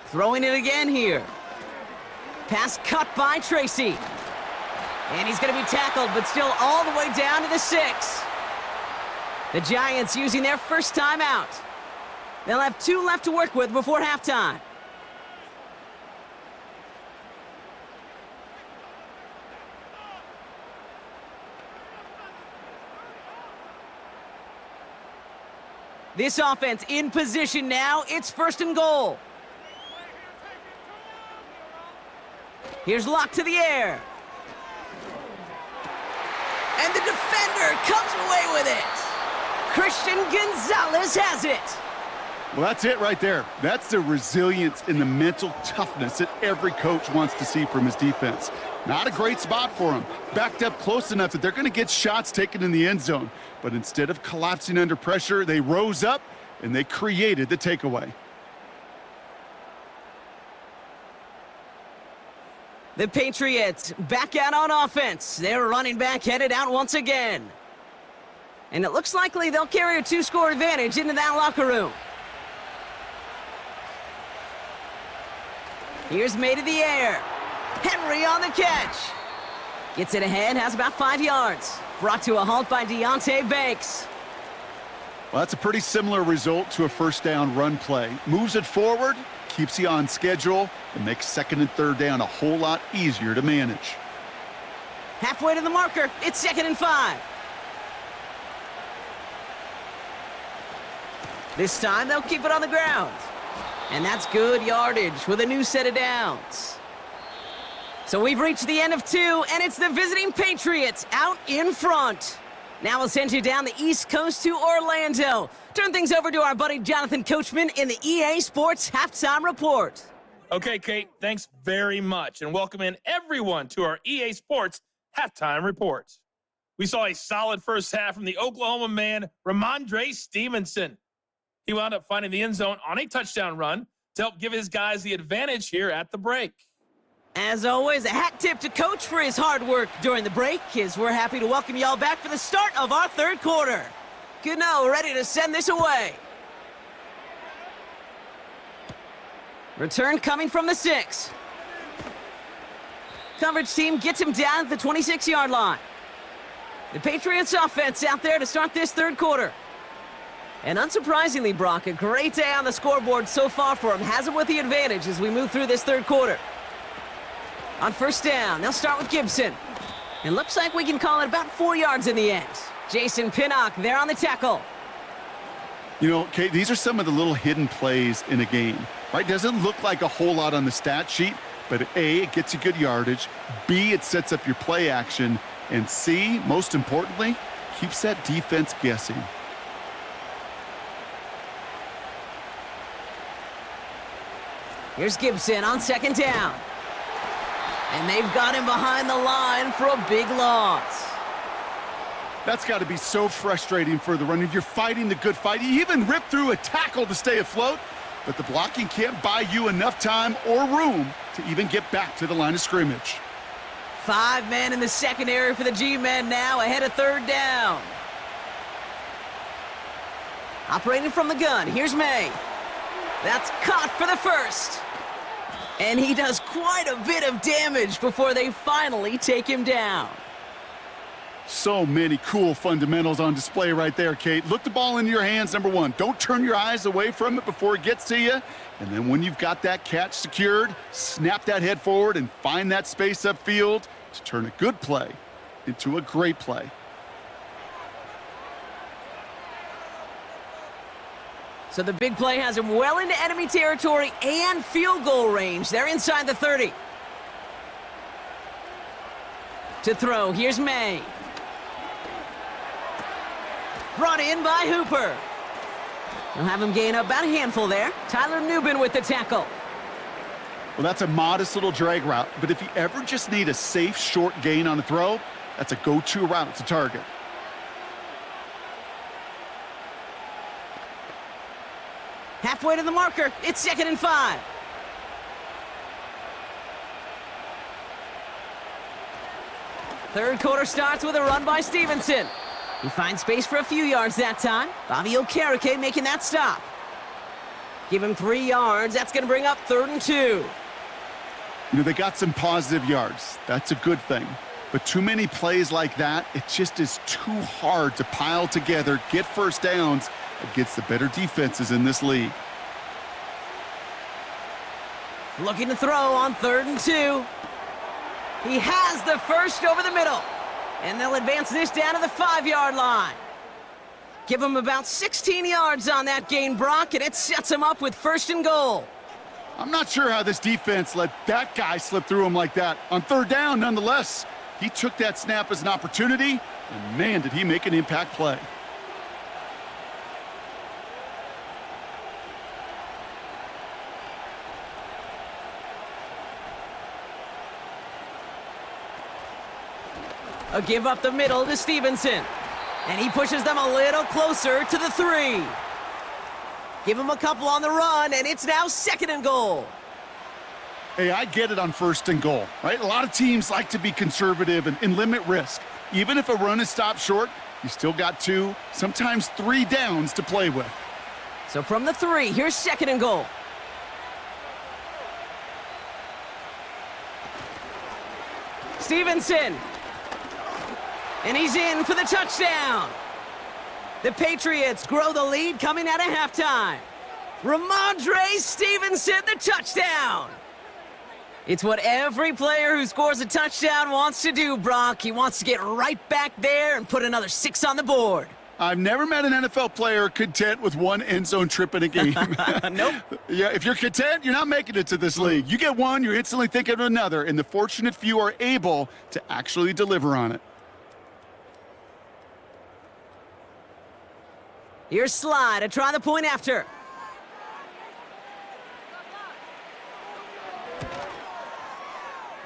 Throwing it again here. Pass cut by Tracy. And he's going to be tackled, but still all the way down to the 6. The Giants using their first timeout. They'll have 2 left to work with before halftime. This offense in position now. It's 1st and goal. Here's Locke to the air. And the defender comes away with it. Christian Gonzalez has it. Well, that's it right there. That's the resilience and the mental toughness that every coach wants to see from his defense. Not a great spot for him. Backed up close enough that they're going to get shots taken in the end zone. But instead of collapsing under pressure, they rose up and they created the takeaway. The Patriots back out on offense. Their running back headed out once again. And it looks likely they'll carry a 2-score advantage into that locker room. Here's May to the air. Henry on the catch. Gets it ahead, has about 5 yards. Brought to a halt by Deonte Banks. Well, that's a pretty similar result to a first down run play. Moves it forward, keeps you on schedule, and makes second and third down a whole lot easier to manage. Halfway to the marker, it's 2nd and 5. This time they'll keep it on the ground. And that's good yardage with a new set of downs. So we've reached the end of 2, and it's the visiting Patriots out in front. Now we'll send you down the East Coast to Orlando. Turn things over to our buddy Jonathan Coachman in the EA Sports Halftime Report. Okay, Kate, thanks very much, and welcome in everyone to our EA Sports Halftime Report. We saw a solid first half from the Oklahoma man, Ramondre Stevenson. He wound up finding the end zone on a touchdown run to help give his guys the advantage here at the break. As always, a hat tip to Coach for his hard work during the break, as we're happy to welcome y'all back for the start of our third quarter. Gano ready to send this away. Return coming from the 6. Coverage team gets him down at the 26-yard line. The Patriots offense out there to start this third quarter. And unsurprisingly, Brock, a great day on the scoreboard so far for him. Has him with the advantage as we move through this third quarter. On first down, they'll start with Gibson. It looks like we can call it about 4 yards in the end. Jason Pinnock there on the tackle. You know, Kate, these are some of the little hidden plays in a game, right? Doesn't look like a whole lot on the stat sheet, but A, it gets you good yardage. B, it sets up your play action. And C, most importantly, keeps that defense guessing. Here's Gibson on second down. And they've got him behind the line for a big loss. That's got to be so frustrating for the runner. You're fighting the good fight. You even rip through a tackle to stay afloat, but the blocking can't buy you enough time or room to even get back to the line of scrimmage. 5 men in the secondary for the G-men now ahead of third down. Operating from the gun, here's May. That's caught for the first. And he does quite a bit of damage before they finally take him down. So many cool fundamentals on display right there, Kate. Look the ball into your hands, number one. Don't turn your eyes away from it before it gets to you. And then when you've got that catch secured, snap that head forward and find that space upfield to turn a good play into a great play. So the big play has him well into enemy territory and field goal range. They're inside the 30. To throw, here's May. Brought in by Hooper. He'll have him gain about a handful there. Tyler Nubin with the tackle. Well, that's a modest little drag route, but if you ever just need a safe, short gain on the throw, that's a go-to route to target. Halfway to the marker, it's 2nd and 5. Third quarter starts with a run by Stevenson. He finds space for a few yards that time. Bobby Okereke making that stop. Give him 3 yards. That's going to bring up 3rd and 2. You know, they got some positive yards. That's a good thing. But too many plays like that, it just is too hard to pile together, get first downs against the better defenses in this league. Looking to throw on 3rd and 2. He has the first over the middle. And they'll advance this down to the 5-yard line. Give him about 16 yards on that gain, Brock, and it sets him up with 1st and goal. I'm not sure how this defense let that guy slip through him like that. On 3rd down, nonetheless, he took that snap as an opportunity, and man, did he make an impact play. A give up the middle to Stevenson. And he pushes them a little closer to the 3. Give him a couple on the run, and it's now 2nd and goal. Hey, I get it on 1st and goal, right? A lot of teams like to be conservative and limit risk. Even if a run is stopped short, you still got 2, sometimes 3 downs to play with. So from the 3, here's 2nd and goal. Stevenson. And he's in for the touchdown. The Patriots grow the lead coming out of halftime. Ramondre Stevenson, the touchdown. It's what every player who scores a touchdown wants to do, Brock. He wants to get right back there and put another 6 on the board. I've never met an NFL player content with 1 end zone trip in a game. Nope. Yeah, if you're content, you're not making it to this league. You get 1, you're instantly thinking of another, and the fortunate few are able to actually deliver on it. Here's Sly to try the point after.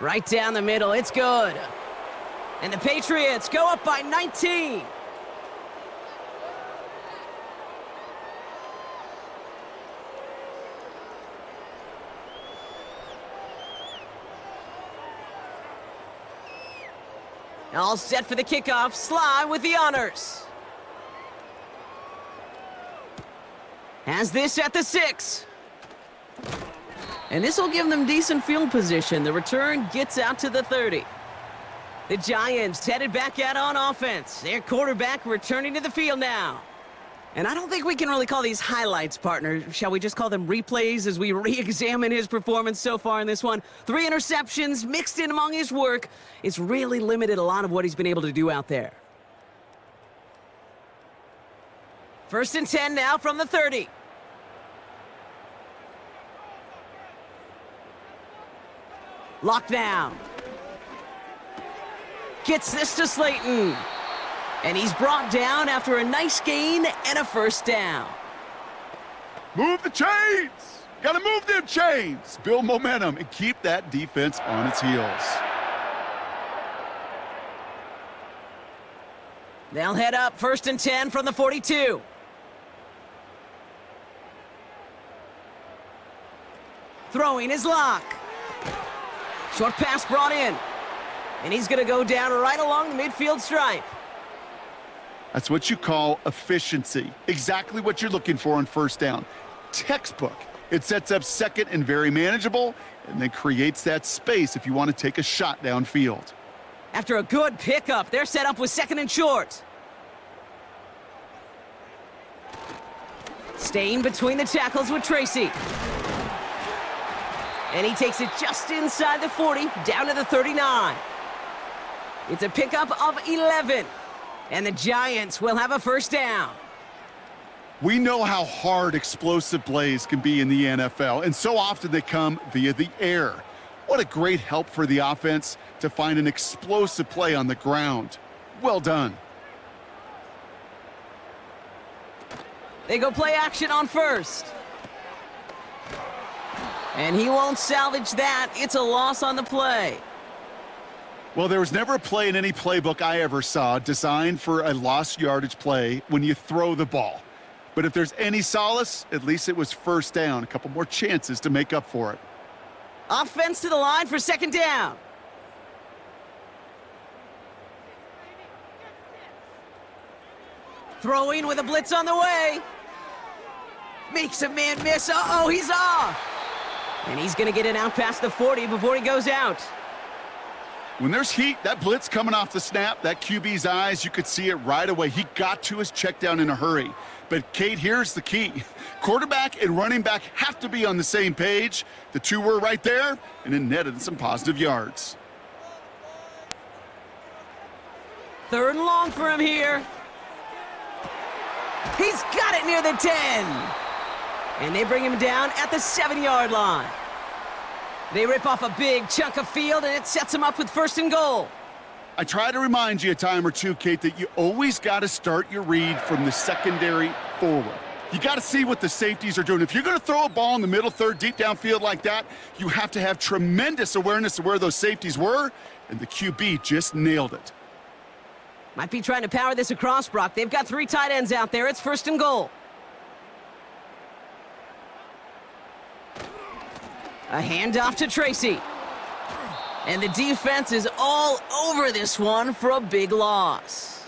Right down the middle, it's good. And the Patriots go up by 19. All set for the kickoff. Sly with the honors. Has this at the 6. And this will give them decent field position. The return gets out to the 30. The Giants headed back out on offense. Their quarterback returning to the field now. And I don't think we can really call these highlights, partner. Shall we just call them replays as we re-examine his performance so far in this one? 3 interceptions mixed in among his work. It's really limited a lot of what he's been able to do out there. 1st and 10 now from the 30. Locked down. Gets this to Slayton. And he's brought down after a nice gain and a 1st down. Move the chains! Gotta move them chains! Build momentum and keep that defense on its heels. They'll head up 1st and 10 from the 42. Throwing his lock. Short pass brought in. And he's going to go down right along the midfield stripe. That's what you call efficiency. Exactly what you're looking for on 1st down. Textbook. It sets up 2nd and very manageable, and then creates that space if you want to take a shot downfield. After a good pickup, they're set up with 2nd and short. Staying between the tackles with Tracy. And he takes it just inside the 40, down to the 39. It's a pickup of 11. And the Giants will have a 1st down. We know how hard explosive plays can be in the NFL, and so often they come via the air. What a great help for the offense to find an explosive play on the ground. Well done. They go play action on 1st. And he won't salvage that. It's a loss on the play. Well, there was never a play in any playbook I ever saw designed for a lost yardage play when you throw the ball. But if there's any solace, at least it was 1st down. A couple more chances to make up for it. Offense to the line for 2nd down. Throwing with a blitz on the way. Makes a man miss. Uh-oh, he's off. And he's going to get it out past the 40 before he goes out. When there's heat, that blitz coming off the snap, that QB's eyes, you could see it right away. He got to his check down in a hurry. But, Kate, here's the key. Quarterback and running back have to be on the same page. The 2 were right there, and it netted some positive yards. 3rd and long for him here. He's got it near the 10. And they bring him down at the 7-yard line. They rip off a big chunk of field, and it sets him up with 1st and goal. I try to remind you a time or two, Kate, that you always got to start your read from the secondary forward. You got to see what the safeties are doing. If you're going to throw a ball in the middle third, deep downfield like that, you have to have tremendous awareness of where those safeties were, and the QB just nailed it. Might be trying to power this across, Brock. They've got 3 tight ends out there. It's 1st and goal. A handoff to Tracy. And the defense is all over this one for a big loss.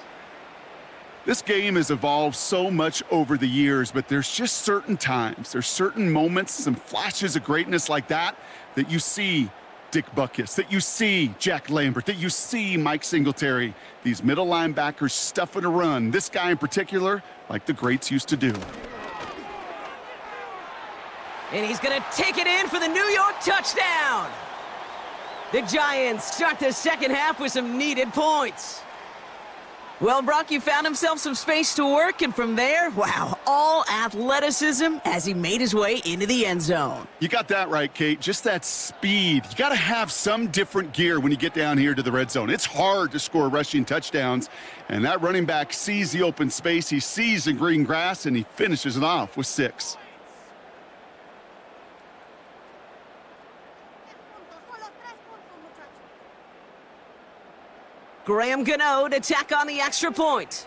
This game has evolved so much over the years, but there's just certain times, there's certain moments, some flashes of greatness like that you see Dick Butkus, that you see Jack Lambert, that you see Mike Singletary. These middle linebackers stuffing a run, this guy in particular, like the greats used to do. And he's going to take it in for the New York touchdown. The Giants start the second half with some needed points. Well, Brock, he found himself some space to work, and from there, wow, all athleticism as he made his way into the end zone. You got that right, Kate. Just that speed. You got to have some different gear when you get down here to the red zone. It's hard to score rushing touchdowns, and that running back sees the open space, he sees the green grass, and he finishes it off with 6. Graham Gano to tack on the extra point.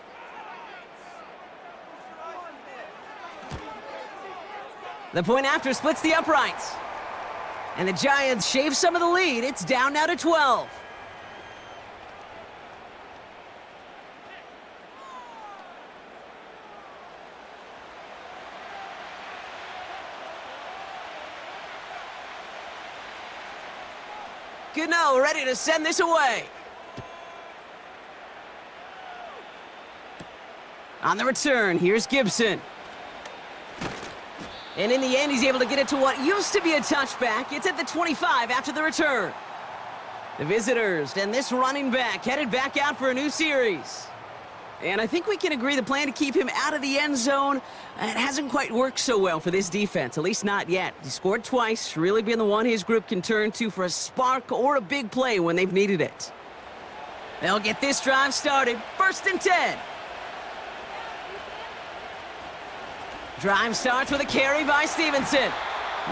The point after splits the uprights. And the Giants shave some of the lead. It's down now to 12. Gano ready to send this away. On the return, here's Gibson. And in the end, he's able to get it to what used to be a touchback. It's at the 25 after the return. The visitors and this running back headed back out for a new series. And I think we can agree the plan to keep him out of the end zone, it hasn't quite worked so well for this defense, at least not yet. He scored twice, really been the one his group can turn to for a spark or a big play when they've needed it. They'll get this drive started, 1st and 10. Drive starts with a carry by Stevenson.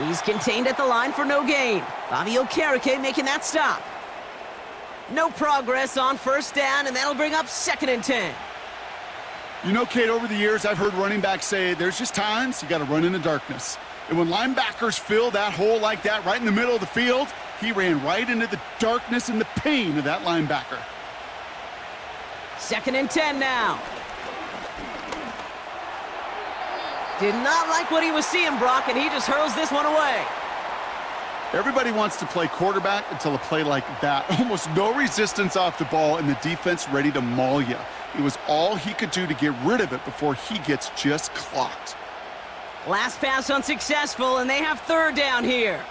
He's contained at the line for no gain. Fabio Carrique making that stop. No progress on 1st down, and that'll bring up 2nd and 10. You know, Kate, over the years, I've heard running backs say there's just times you got to run in the darkness. And when linebackers fill that hole like that right in the middle of the field, he ran right into the darkness and the pain of that linebacker. 2nd and 10 now. Did not like what he was seeing, Brock, and he just hurls this one away. Everybody wants to play quarterback until a play like that. Almost no resistance off the ball and the defense ready to maul you. It was all he could do to get rid of it before he gets just clocked. Last pass unsuccessful, and they have 3rd down here.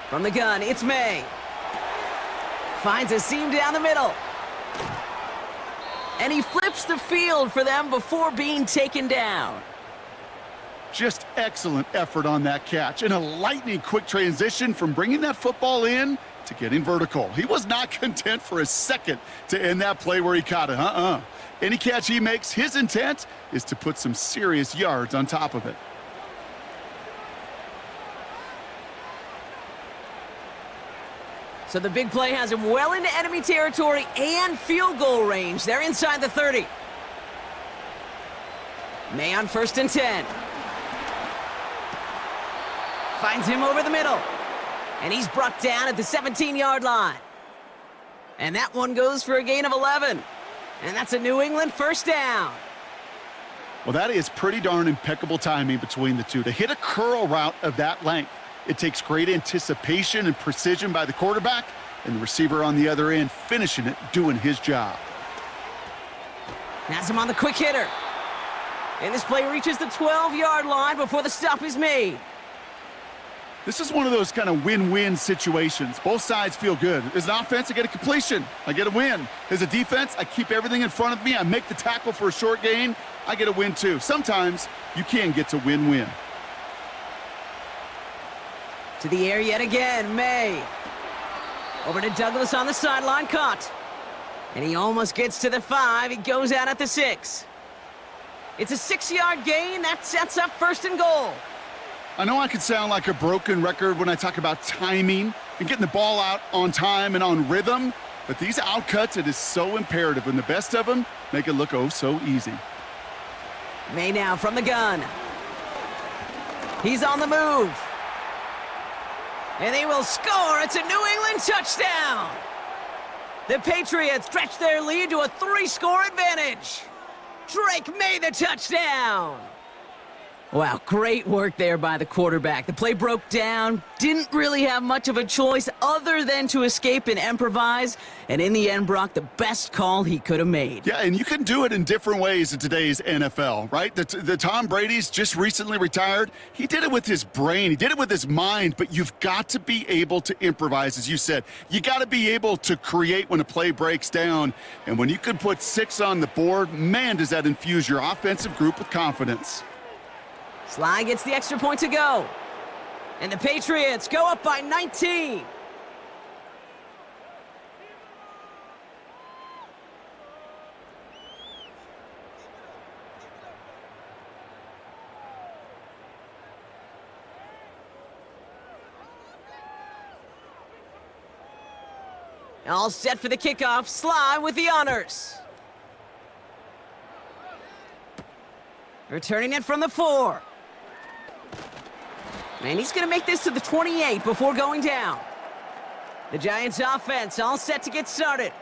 From the gun, it's May. Finds a seam down the middle. And he flips the field for them before being taken down. Just excellent effort on that catch. And a lightning quick transition from bringing that football in to getting vertical. He was not content for a second to end that play where he caught it. Any catch he makes, his intent is to put some serious yards on top of it. So the big play has him well into enemy territory and field goal range. They're inside the 30. May on 1st and 10. Finds him over the middle. And he's brought down at the 17-yard line. And that one goes for a gain of 11. And that's a New England 1st down. Well, that is pretty darn impeccable timing between the two. To hit a curl route of that length, it takes great anticipation and precision by the quarterback, and the receiver on the other end finishing it, doing his job. Has him on the quick hitter. And this play reaches the 12-yard line before the stop is made. This is one of those kind of win-win situations. Both sides feel good. As an offense, I get a completion. I get a win. As a defense, I keep everything in front of me. I make the tackle for a short gain. I get a win, too. Sometimes you can get to win-win. To the air yet again, May. Over to Douglas on the sideline, caught. And he almost gets to the 5. He goes out at the 6. It's a 6-yard gain. That sets up 1st and goal. I know I could sound like a broken record when I talk about timing and getting the ball out on time and on rhythm, but these outcuts, it is so imperative, and the best of them make it look oh so easy. May now from the gun. He's on the move. And they will score. It's a New England touchdown. The Patriots stretch their lead to a 3-score advantage. Drake made the touchdown. Wow, great work there by the quarterback. The play broke down, didn't really have much of a choice other than to escape and improvise, and in the end, Brock, the best call he could have made. Yeah, and you can do it in different ways in today's NFL, right? The Tom Brady's just recently retired. He did it with his brain. He did it with his mind, but you've got to be able to improvise, as you said. You got to be able to create when a play breaks down, and when you can put 6 on the board, man, does that infuse your offensive group with confidence. Sly gets the extra point to go. And the Patriots go up by 19. All set for the kickoff. Sly with the honors. Returning it from the 4. And he's going to make this to the 28 before going down. The Giants offense all set to get started.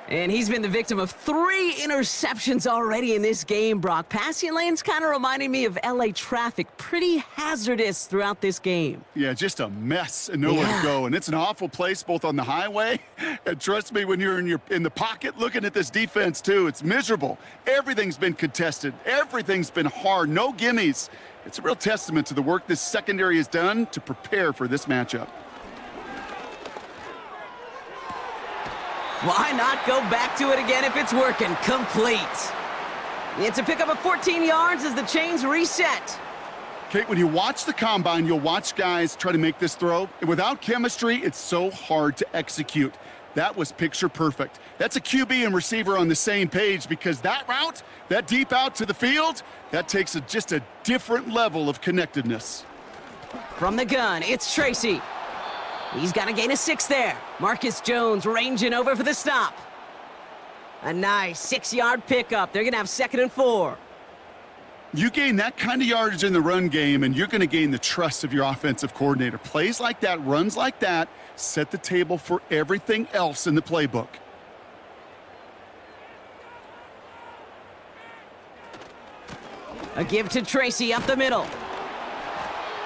And he's been the victim of 3 interceptions already in this game, Brock. Passing lanes kind of reminding me of LA traffic. Pretty hazardous throughout this game. Yeah, just a mess and nowhere to go. And it's an awful place both on the highway. And trust me, when you're in the pocket looking at this defense too, it's miserable. Everything's been contested. Everything's been hard. No gimmies. It's a real testament to the work this secondary has done to prepare for this matchup. Why not go back to it again if it's working? Complete. It's a pickup of 14 yards as the chains reset. Kate, when you watch the combine, you'll watch guys try to make this throw. And without chemistry, it's so hard to execute. That was picture perfect. That's a QB and receiver on the same page because that route, that deep out to the field, that takes just a different level of connectedness. From the gun, it's Tracy. He's got to gain a 6 there. Marcus Jones ranging over for the stop. A nice 6-yard pickup. They're going to have 2nd and 4. You gain that kind of yardage in the run game, and you're going to gain the trust of your offensive coordinator. Plays like that, runs like that, set the table for everything else in the playbook. A give to Tracy up the middle.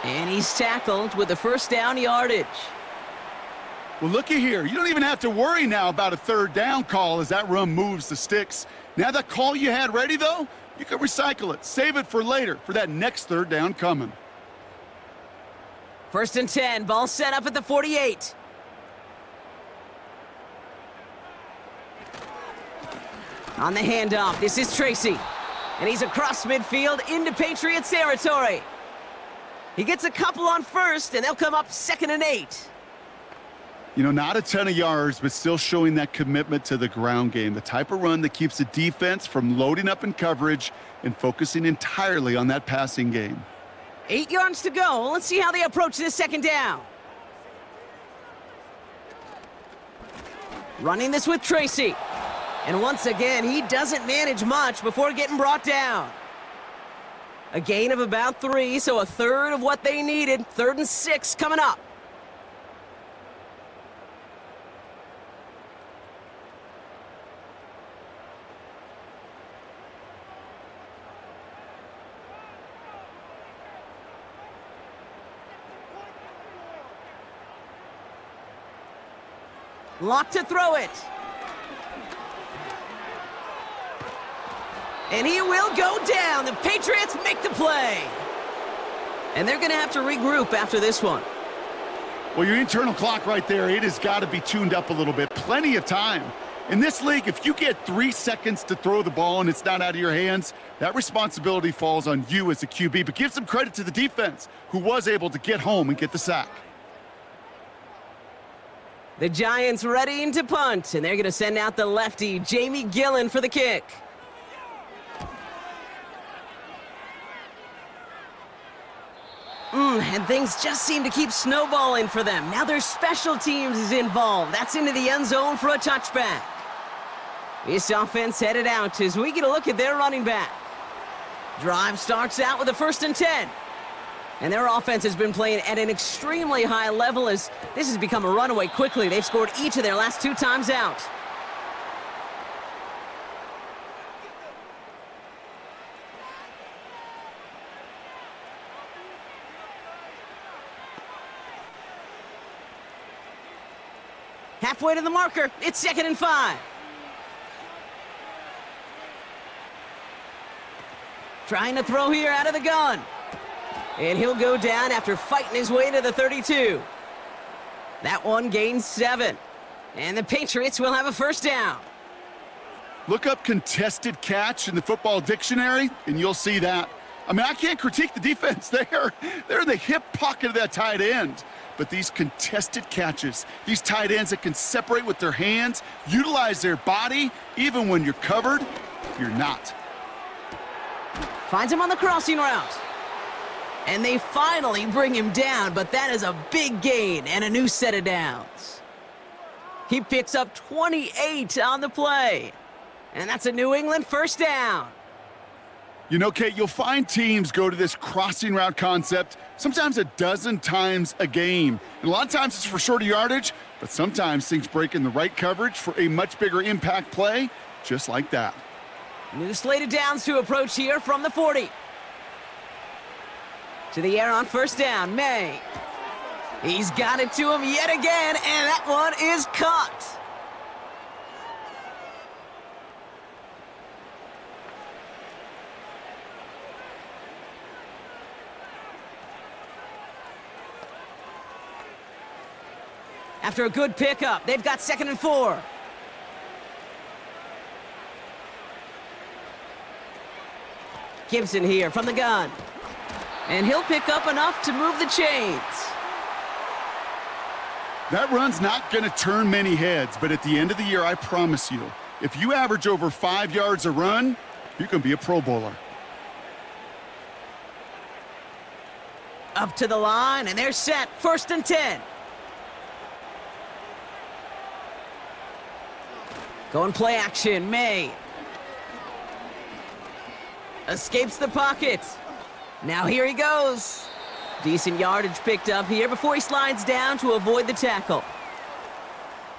And he's tackled with the 1st down yardage. Well, looky here. You don't even have to worry now about a 3rd down call as that run moves the sticks. Now that call you had ready, though, you can recycle it. Save it for later, for that next 3rd down coming. 1st and 10. Ball set up at the 48. On the handoff, this is Tracy. And he's across midfield into Patriots territory. He gets a couple on 1st, and they'll come up 2nd and 8. You know, not a ton of yards, but still showing that commitment to the ground game. The type of run that keeps the defense from loading up in coverage and focusing entirely on that passing game. 8 yards to go. Let's see how they approach this 2nd down. Running this with Tracy. And once again, he doesn't manage much before getting brought down. A gain of about 3, so a 1/3 of what they needed. 3rd and 6 coming up. Lock to throw it. And he will go down. The Patriots make the play. And they're going to have to regroup after this one. Well, your internal clock right there, it has got to be tuned up a little bit. Plenty of time. In this league, if you get 3 seconds to throw the ball and it's not out of your hands, that responsibility falls on you as a QB. But give some credit to the defense, who was able to get home and get the sack. The Giants readying to punt, and they're going to send out the lefty, Jamie Gillen, for the kick. And things just seem to keep snowballing for them. Now their special teams is involved. That's into the end zone for a touchback. This offense headed out as we get a look at their running back. Drive starts out with a 1st and 10. And their offense has been playing at an extremely high level as this has become a runaway quickly. They've scored each of their last 2 times out. Halfway to the marker. It's 2nd and 5. Trying to throw here out of the gun. And he'll go down after fighting his way to the 32. That one gains 7. And the Patriots will have a first down. Look up contested catch in the football dictionary, and you'll see that. I mean, I can't critique the defense there. They're in the hip pocket of that tight end. But these contested catches, these tight ends that can separate with their hands, utilize their body, even when you're covered, you're not. Finds him on the crossing route. And they finally bring him down, but that is a big gain and a new set of downs. He picks up 28 on the play. And that's a New England first down. You know, Kate, you'll find teams go to this crossing route concept sometimes a dozen times a game. And a lot of times it's for shorter yardage, but sometimes things break in the right coverage for a much bigger impact play, just like that. New slated downs to approach here from the 40. To the air on first down, May. He's got it to him yet again, and that one is caught. After a good pickup, they've got 2nd and 4. Gibson here from the gun. And he'll pick up enough to move the chains. That run's not going to turn many heads, but at the end of the year, I promise you, if you average over 5 yards a run, you can be a Pro Bowler. Up to the line, and they're set. 1st and 10. Going play action, May. Escapes the pocket. Now here he goes. Decent yardage picked up here before he slides down to avoid the tackle.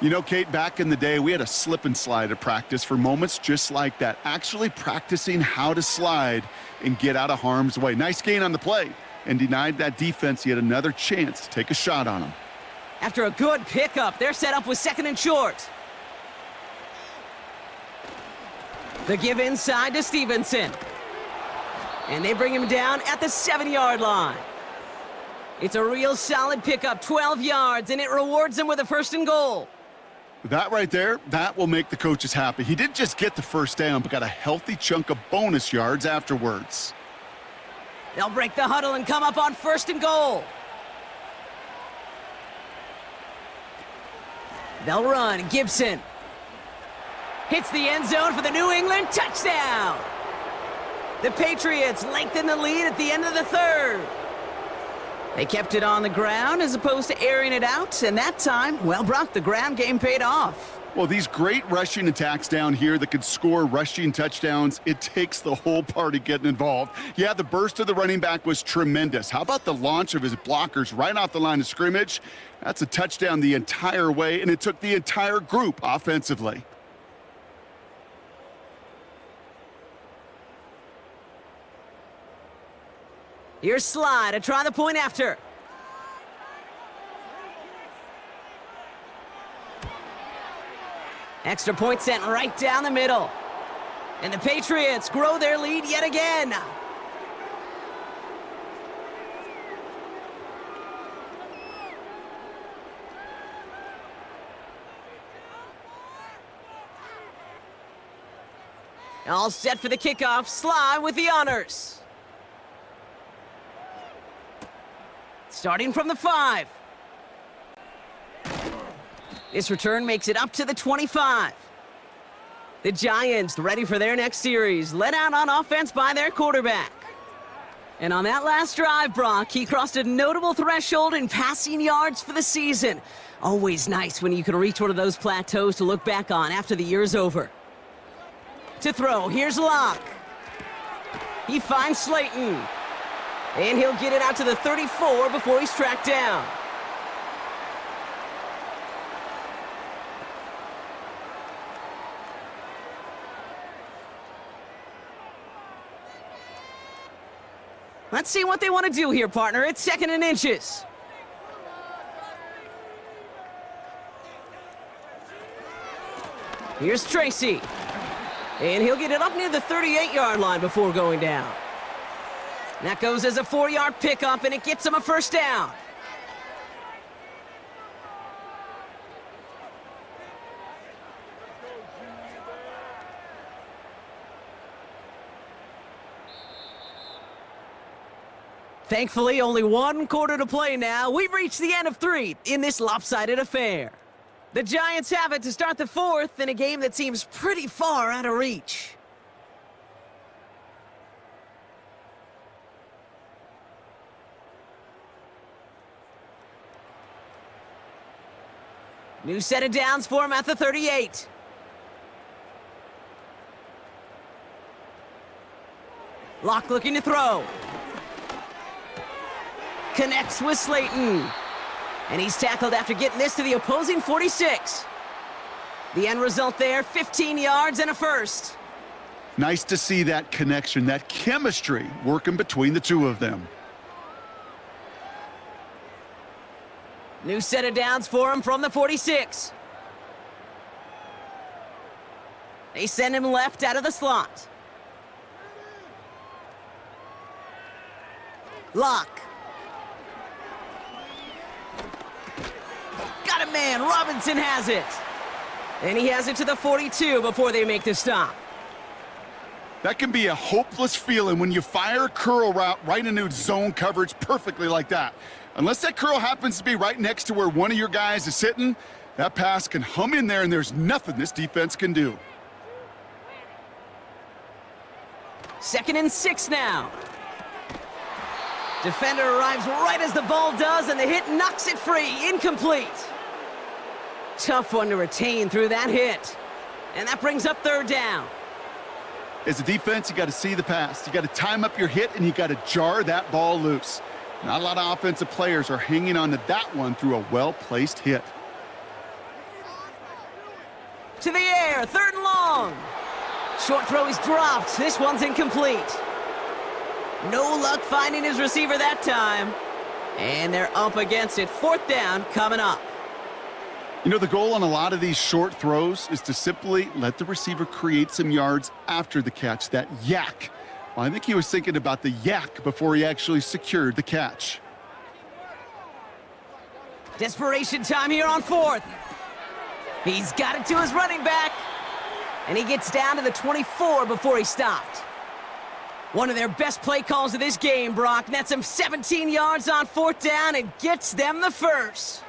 You know, Kate, back in the day, we had a slip and slide at practice for moments just like that. Actually practicing how to slide and get out of harm's way. Nice gain on the play and denied that defense yet another chance to take a shot on him. After a good pickup, they're set up with 2nd and short. The give inside to Stevenson. And they bring him down at the 7-yard line. It's a real solid pickup, 12 yards, and it rewards him with a 1st and goal. That right there, that will make the coaches happy. He didn't just get the first down, but got a healthy chunk of bonus yards afterwards. They'll break the huddle and come up on 1st and goal. They'll run. Gibson hits the end zone for the New England touchdown. The Patriots lengthen the lead at the end of the 3rd. They kept it on the ground as opposed to airing it out, and that time, well, Brock, the ground game paid off. Well, these great rushing attacks down here that could score rushing touchdowns, it takes the whole party getting involved. Yeah, the burst of the running back was tremendous. How about the launch of his blockers right off the line of scrimmage? That's a touchdown the entire way, and it took the entire group offensively. Here's Slide to try the point after. Extra point sent right down the middle. And the Patriots grow their lead yet again. All set for the kickoff. Slide with the honors. Starting from the 5. This return makes it up to the 25. The Giants ready for their next series, led out on offense by their quarterback. And on that last drive, Brock, he crossed a notable threshold in passing yards for the season. Always nice when you can reach one of those plateaus to look back on after the year's over. To throw, here's Locke. He finds Slayton. And he'll get it out to the 34 before he's tracked down. Let's see what they want to do here, partner. It's 2nd and inches. Here's Tracy. And he'll get it up near the 38-yard line before going down. That goes as a 4-yard pickup, and it gets him a first down. Thankfully, only 1 quarter to play now. We've reached the end of 3 in this lopsided affair. The Giants have it to start the 4th in a game that seems pretty far out of reach. New set of downs for him at the 38. Locke looking to throw. Connects with Slayton. And he's tackled after getting this to the opposing 46. The end result there, 15 yards and a first. Nice to see that connection, that chemistry working between the two of them. New set of downs for him from the 46. They send him left out of the slot. Locke. Got a man. Robinson has it. And he has it to the 42 before they make the stop. That can be a hopeless feeling when you fire a curl route right into zone coverage perfectly like that. Unless that curl happens to be right next to where one of your guys is sitting, that pass can hum in there and there's nothing this defense can do. 2nd and 6 now. Defender arrives right as the ball does, and the hit knocks it free. Incomplete. Tough one to retain through that hit. And that brings up 3rd down. As a defense, you got to see the pass. You got to time up your hit, and you got to jar that ball loose. Not a lot of offensive players are hanging on to that one through a well-placed hit. To the air, 3rd and long. Short throw is dropped. This one's incomplete. No luck finding his receiver that time. And they're up against it. 4th down coming up. You know, the goal on a lot of these short throws is to simply let the receiver create some yards after the catch, that yak. Well, I think he was thinking about the yak before he actually secured the catch. Desperation time here on 4th. He's got it to his running back. And he gets down to the 24 before he stopped. One of their best play calls of this game, Brock. Nets him 17 yards on 4th down and gets them the first.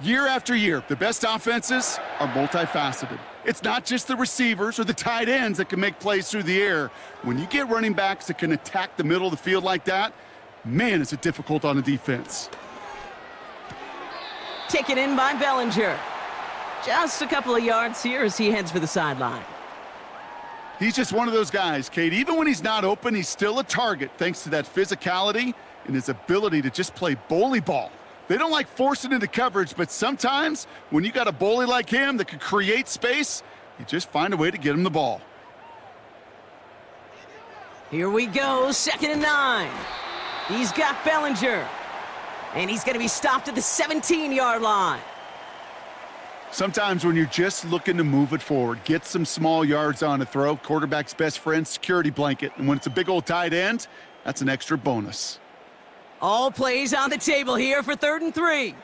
Year after year, the best offenses are multifaceted. It's not just the receivers or the tight ends that can make plays through the air. When you get running backs that can attack the middle of the field like that, man, is it difficult on a defense. Taken in by Bellinger. Just a couple of yards here as he heads for the sideline. He's just one of those guys, Kate. Even when he's not open, he's still a target thanks to that physicality and his ability to just play bully ball. They don't like forcing into coverage, but sometimes when you got a bully like him that can create space, you just find a way to get him the ball. Here we go, 2nd and 9. He's got Bellinger. And he's going to be stopped at the 17-yard line. Sometimes when you're just looking to move it forward, get some small yards on a throw, quarterback's best friend, security blanket. And when it's a big old tight end, that's an extra bonus. All plays on the table here for 3rd and 3.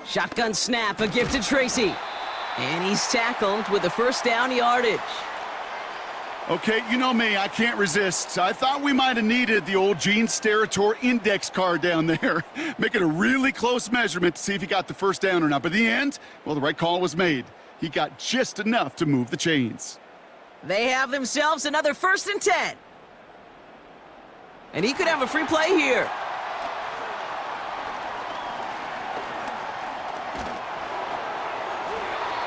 Shotgun snap, a gift to Tracy. And he's tackled with the first down yardage. Okay, you know me, I can't resist. I thought we might have needed the old Gene Steratore index card down there, making a really close measurement to see if he got the first down or not. But in the end, well, the right call was made. He got just enough to move the chains. They have themselves another 1st and 10. And he could have a free play here.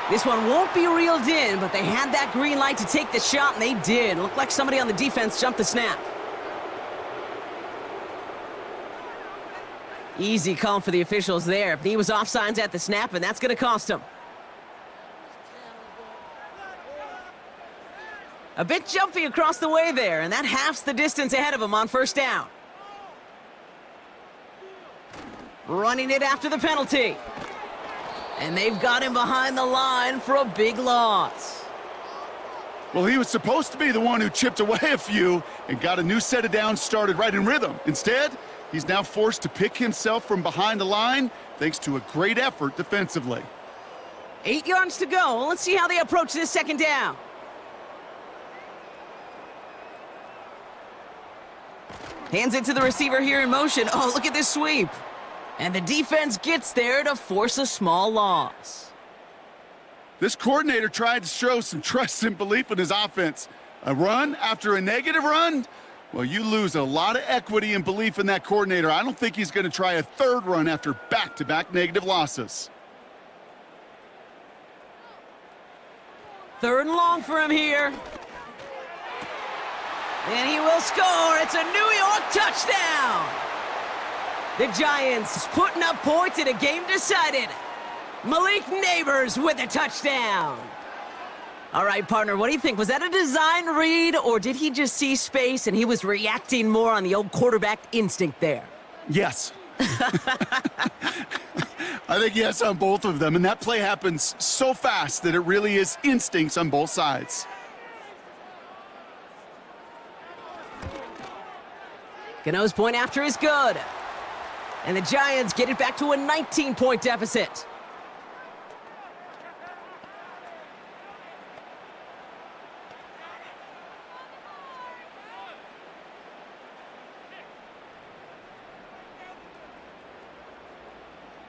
This one won't be reeled in, but they had that green light to take the shot, and they did. Looked like somebody on the defense jumped the snap. Easy call for the officials there. He was offsides at the snap, and that's going to cost him. A bit jumpy across the way there, and that halves the distance ahead of him on first down. Running it after the penalty. And they've got him behind the line for a big loss. Well, he was supposed to be the one who chipped away a few and got a new set of downs started right in rhythm. Instead, he's now forced to pick himself from behind the line thanks to a great effort defensively. 8 yards to go. Let's see how they approach this second down. Hands it to the receiver here in motion. Oh, look at this sweep. And the defense gets there to force a small loss. This coordinator tried to show some trust and belief in his offense. A run after a negative run? Well, you lose a lot of equity and belief in that coordinator. I don't think he's going to try a third run after back-to-back negative losses. Third and long for him here. And he will score. It's a New York touchdown. The Giants putting up points in a game decided. Malik Neighbors with a touchdown. All right, partner, what do you think? Was that a design read, or did he just see space and he was reacting more on the old quarterback instinct there? Yes. I think yes on both of them, and that play happens so fast that it really is instincts on both sides. Gano's point after is good. And the Giants get it back to a 19-point deficit.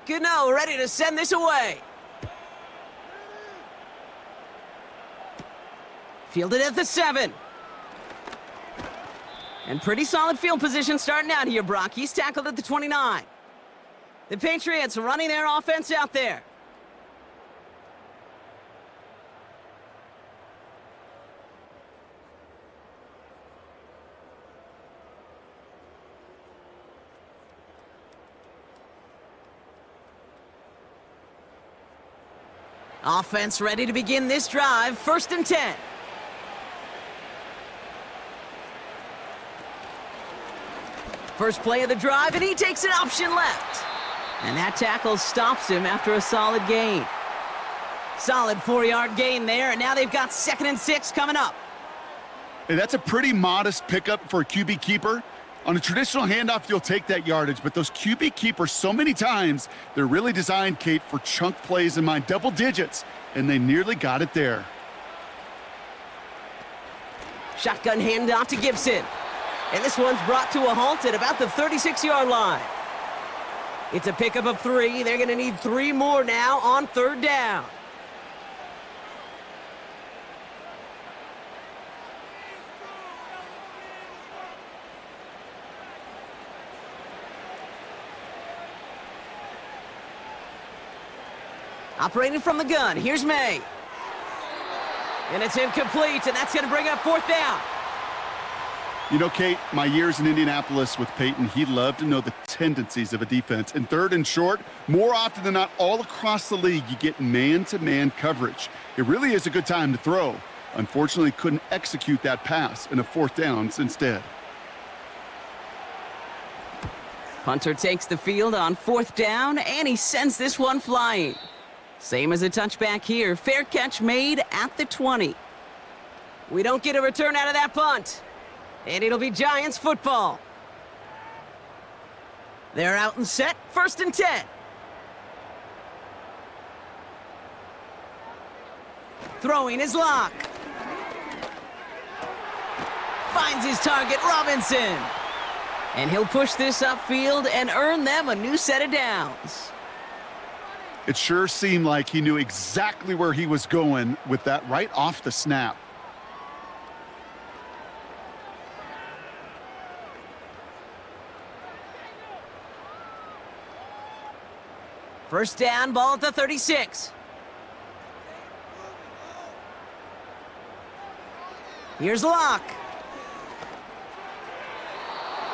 Gano ready to send this away. Fielded at the 7. And pretty solid field position starting out here, Brock. He's tackled at the 29. The Patriots running their offense out there. Offense ready to begin this drive. 1st and 10. First play of the drive, and he takes an option left. And that tackle stops him after a solid gain. Solid 4-yard gain there, and now they've got 2nd and 6 coming up. Hey, that's a pretty modest pickup for a QB keeper. On a traditional handoff, you'll take that yardage, but those QB keepers, so many times, they're really designed, Kate, for chunk plays in mind, double digits, and they nearly got it there. Shotgun handoff to Gibson. And this one's brought to a halt at about the 36-yard line. It's a pickup of 3. They're going to need 3 more now on 3rd down. Operating from the gun, here's May. And it's incomplete, and that's going to bring up 4th down. You know, Kate, my years in Indianapolis with Peyton, he loved to know the tendencies of a defense. And 3rd and short, more often than not, all across the league, you get man-to-man coverage. It really is a good time to throw. Unfortunately, couldn't execute that pass in a 4th down instead. Punter takes the field on 4th down, and he sends this one flying. Same as a touchback here. Fair catch made at the 20. We don't get a return out of that punt. And it'll be Giants football. They're out and set. 1st and 10. Throwing his lock. Finds his target, Robinson. And he'll push this upfield and earn them a new set of downs. It sure seemed like he knew exactly where he was going with that right off the snap. First down, ball at the 36. Here's Locke.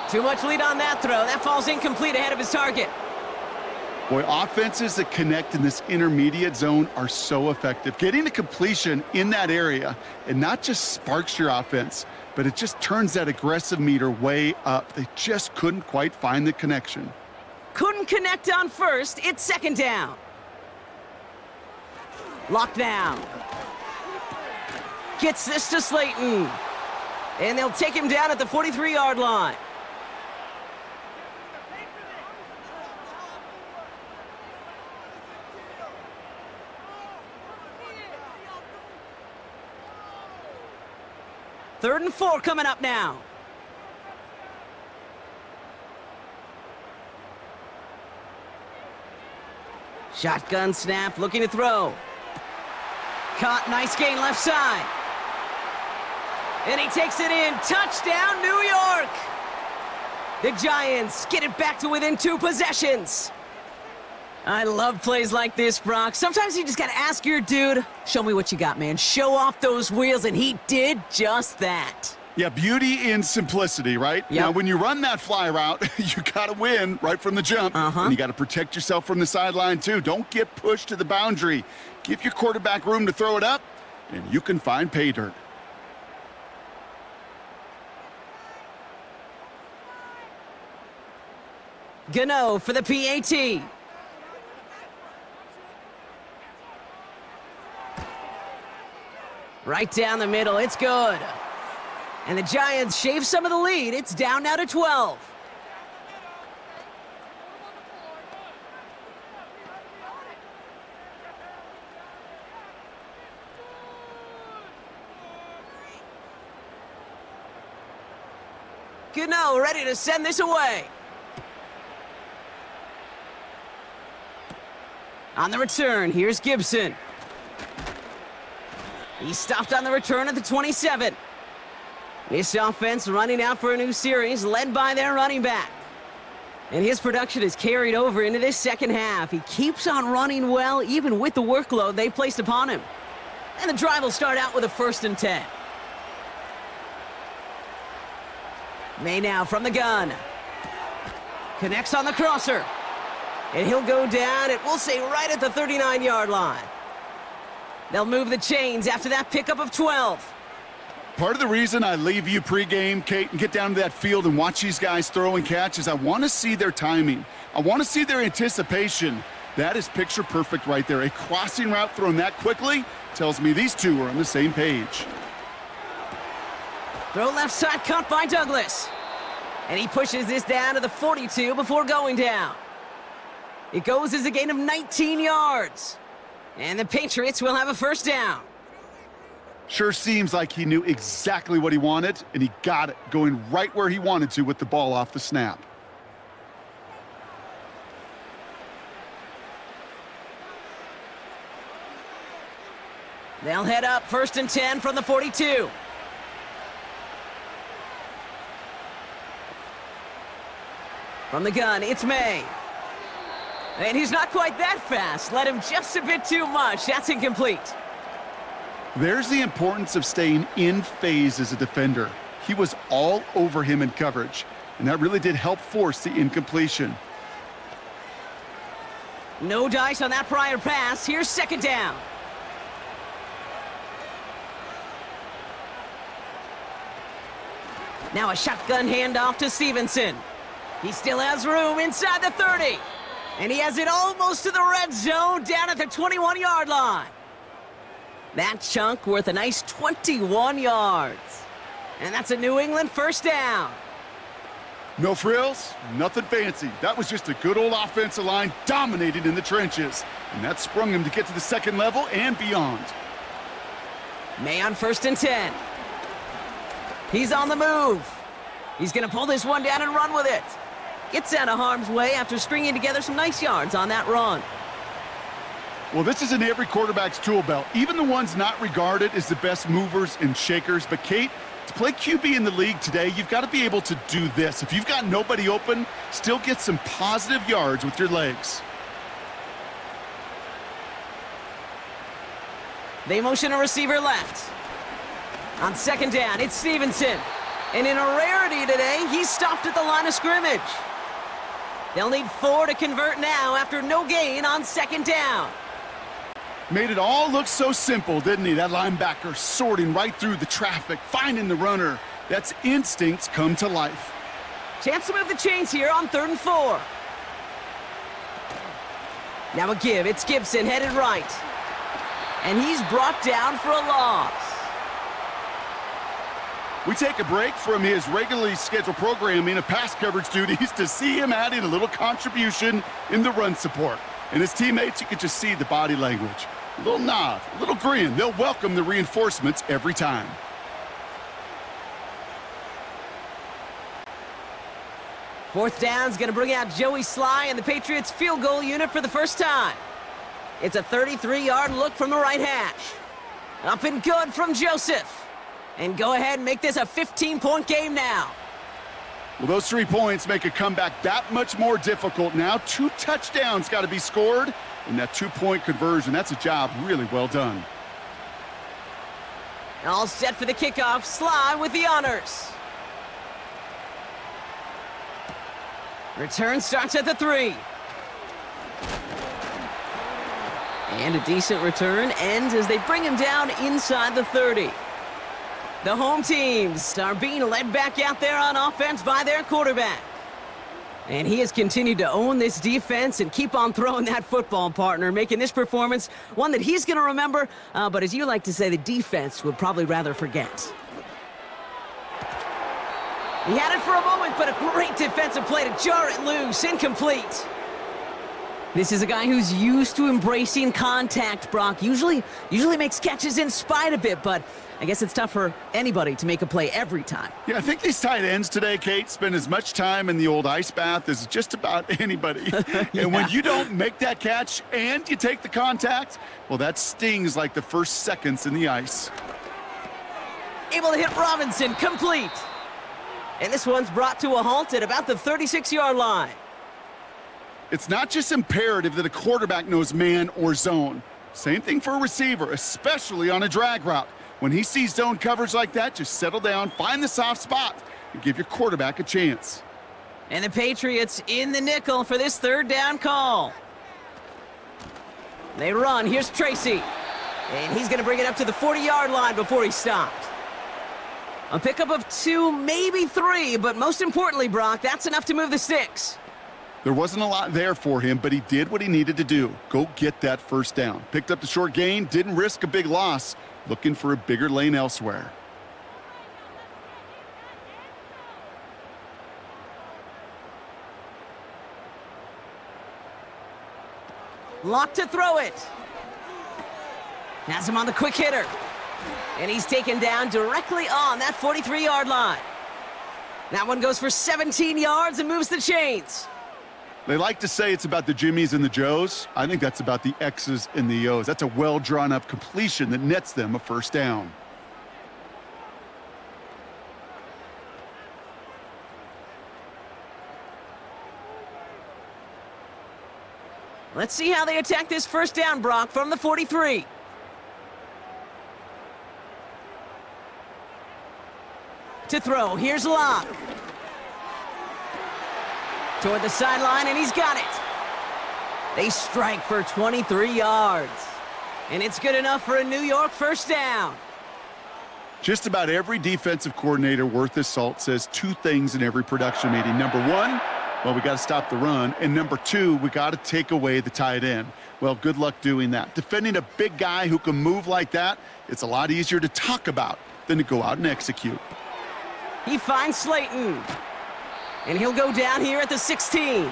Too much lead on that throw. That falls incomplete ahead of his target. Boy, offenses that connect in this intermediate zone are so effective. Getting a completion in that area, and not just sparks your offense, but it just turns that aggressive meter way up. They just couldn't quite find the connection. Couldn't connect on first. It's second down. Locked down. Gets this to Slayton. And they'll take him down at the 43-yard line. Third and 4 coming up now. Shotgun snap, looking to throw. Caught, nice gain left side. And he takes it in. Touchdown, New York! The Giants get it back to within 2 possessions. I love plays like this, Brock. Sometimes you just gotta ask your dude, show me what you got, man. Show off those wheels, and he did just that. Yeah, beauty in simplicity, right? Yep. Now, when you run that fly route, you got to win right from the jump. And you got to protect yourself from the sideline, too. Don't get pushed to the boundary. Give your quarterback room to throw it up, and you can find pay dirt. Gano for the PAT. Right down the middle, it's good. And the Giants shave some of the lead. It's down now to 12. Gano ready to send this away. On the return, here's Gibson. He stopped on the return at the 27. This offense running out for a new series, led by their running back. And his production is carried over into this second half. He keeps on running well, even with the workload they placed upon him. And the drive will start out with a 1st and 10. May now from the gun. Connects on the crosser. And he'll go down, it will say right at the 39-yard line. They'll move the chains after that pickup of 12. Part of the reason I leave you pregame, Kate, and get down to that field and watch these guys throw and catch is I want to see their timing. I want to see their anticipation. That is picture perfect right there. A crossing route thrown that quickly tells me these two are on the same page. Throw left side, caught by Douglas. And he pushes this down to the 42 before going down. It goes as a gain of 19 yards. And the Patriots will have a 1st down. Sure seems like he knew exactly what he wanted, and he got it, going right where he wanted to with the ball off the snap. They'll head up 1st and 10 from the 42. From the gun, it's May. And he's not quite that fast. Led him just a bit too much. That's incomplete. There's the importance of staying in phase as a defender. He was all over him in coverage, and that really did help force the incompletion. No dice on that prior pass. Here's 2nd down. Now a shotgun handoff to Stevenson. He still has room inside the 30. And he has it almost to the red zone down at the 21-yard line. That chunk worth a nice 21 yards. And that's a New England 1st down. No frills, nothing fancy. That was just a good old offensive line dominating in the trenches. And that sprung him to get to the 2nd level and beyond. May on 1st and 10. He's on the move. He's going to pull this one down and run with it. Gets out of harm's way after stringing together some nice yards on that run. Well, this is in every quarterback's tool belt, even the ones not regarded as the best movers and shakers. But, Kate, to play QB in the league today, you've got to be able to do this. If you've got nobody open, still get some positive yards with your legs. They motion a receiver left. On second down, it's Stevenson. And in a rarity today, he's stopped at the line of scrimmage. They'll need 4 to convert now after no gain on second down. Made it all look so simple, didn't he? That linebacker sorting right through the traffic, finding the runner. That's instincts come to life. Chance to move the chains here on 3rd and 4. Now a give. It's Gibson headed right. And he's brought down for a loss. We take a break from his regularly scheduled programming of pass coverage duties to see him adding a little contribution in the run support. And his teammates, you could just see the body language. A little nod, a little grin. They'll welcome the reinforcements every time. Fourth down's going to bring out Joey Sly and the Patriots field goal unit for the first time. It's a 33-yard look from the right hash. Up and good from Joseph. And go ahead and make this a 15-point game now. Well, those 3 points make a comeback that much more difficult now. 2 touchdowns got to be scored. And that 2-point conversion, that's a job really well done. All set for the kickoff. Sly with the honors. Return starts at the 3. And a decent return ends as they bring him down inside the 30. The home teams are being led back out there on offense by their quarterback. And he has continued to own this defense and keep on throwing that football, partner, making this performance one that he's going to remember, but as you like to say, the defense would probably rather forget. He had it for a moment, but a great defensive play to jar it loose, incomplete. This is a guy who's used to embracing contact, Brock. Usually makes catches in spite of it, but I guess it's tough for anybody to make a play every time. Yeah, I think these tight ends today, Kate, spend as much time in the old ice bath as just about anybody. Yeah. And when you don't make that catch and you take the contact, well, that stings like the first seconds in the ice. Able to hit Robinson, complete. And this one's brought to a halt at about the 36-yard line. It's not just imperative that a quarterback knows man or zone. Same thing for a receiver, especially on a drag route. When he sees zone coverage like that, just settle down, find the soft spot, and give your quarterback a chance. And the Patriots in the nickel for this 3rd down call. They run. Here's Tracy. And he's going to bring it up to the 40-yard line before he stopped. A pickup of 2, maybe 3, but most importantly, Brock, that's enough to move the sticks. There wasn't a lot there for him, but he did what he needed to do. Go get that first down. Picked up the short gain, didn't risk a big loss. Looking for a bigger lane elsewhere. Locked to throw it. Has him on the quick hitter. And he's taken down directly on that 43-yard line. That one goes for 17 yards and moves the chains. They like to say it's about the Jimmies and the Joes. I think that's about the X's and the O's. That's a well-drawn-up completion that nets them a first down. Let's see how they attack this first down, Brock, from the 43. To throw, here's Locke. Toward the sideline, and he's got it. They strike for 23 yards. And it's good enough for a New York first down. Just about every defensive coordinator worth his salt says 2 things in every production meeting. Number 1, well, we got to stop the run. And number 2, we got to take away the tight end. Well, good luck doing that. Defending a big guy who can move like that, it's a lot easier to talk about than to go out and execute. He finds Slayton. And he'll go down here at the 16.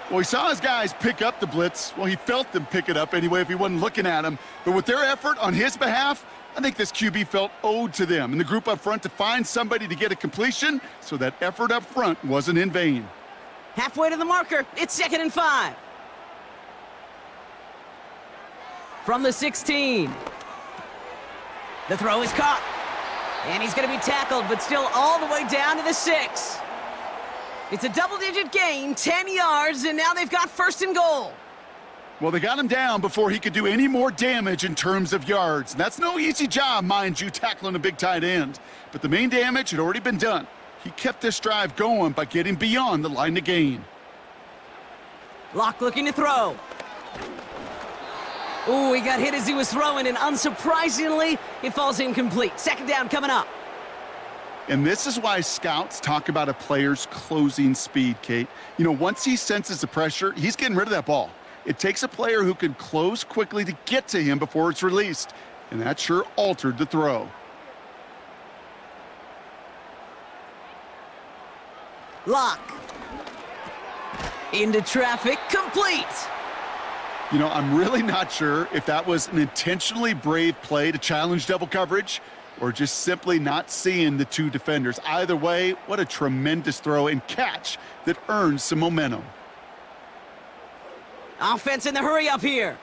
Well, he saw his guys pick up the blitz. Well, he felt them pick it up anyway if he wasn't looking at him. But with their effort on his behalf, I think this QB felt owed to them and the group up front to find somebody to get a completion, so that effort up front wasn't in vain. Halfway to the marker, it's 2nd and 5. From the 16. The throw is caught. And he's going to be tackled, but still all the way down to the 6. It's a double-digit gain, 10 yards, and now they've got 1st and goal. Well, they got him down before he could do any more damage in terms of yards. That's no easy job, mind you, tackling a big tight end. But the main damage had already been done. He kept this drive going by getting beyond the line to gain. Locke looking to throw. Ooh, he got hit as he was throwing, and unsurprisingly, it falls incomplete. Second down coming up. And this is why scouts talk about a player's closing speed, Kate. You know, once he senses the pressure, he's getting rid of that ball. It takes a player who can close quickly to get to him before it's released. And that sure altered the throw. Locke. Into traffic, complete. You know, I'm really not sure if that was an intentionally brave play to challenge double coverage or just simply not seeing the two defenders. Either way, what a tremendous throw and catch that earns some momentum. Offense in the hurry up here.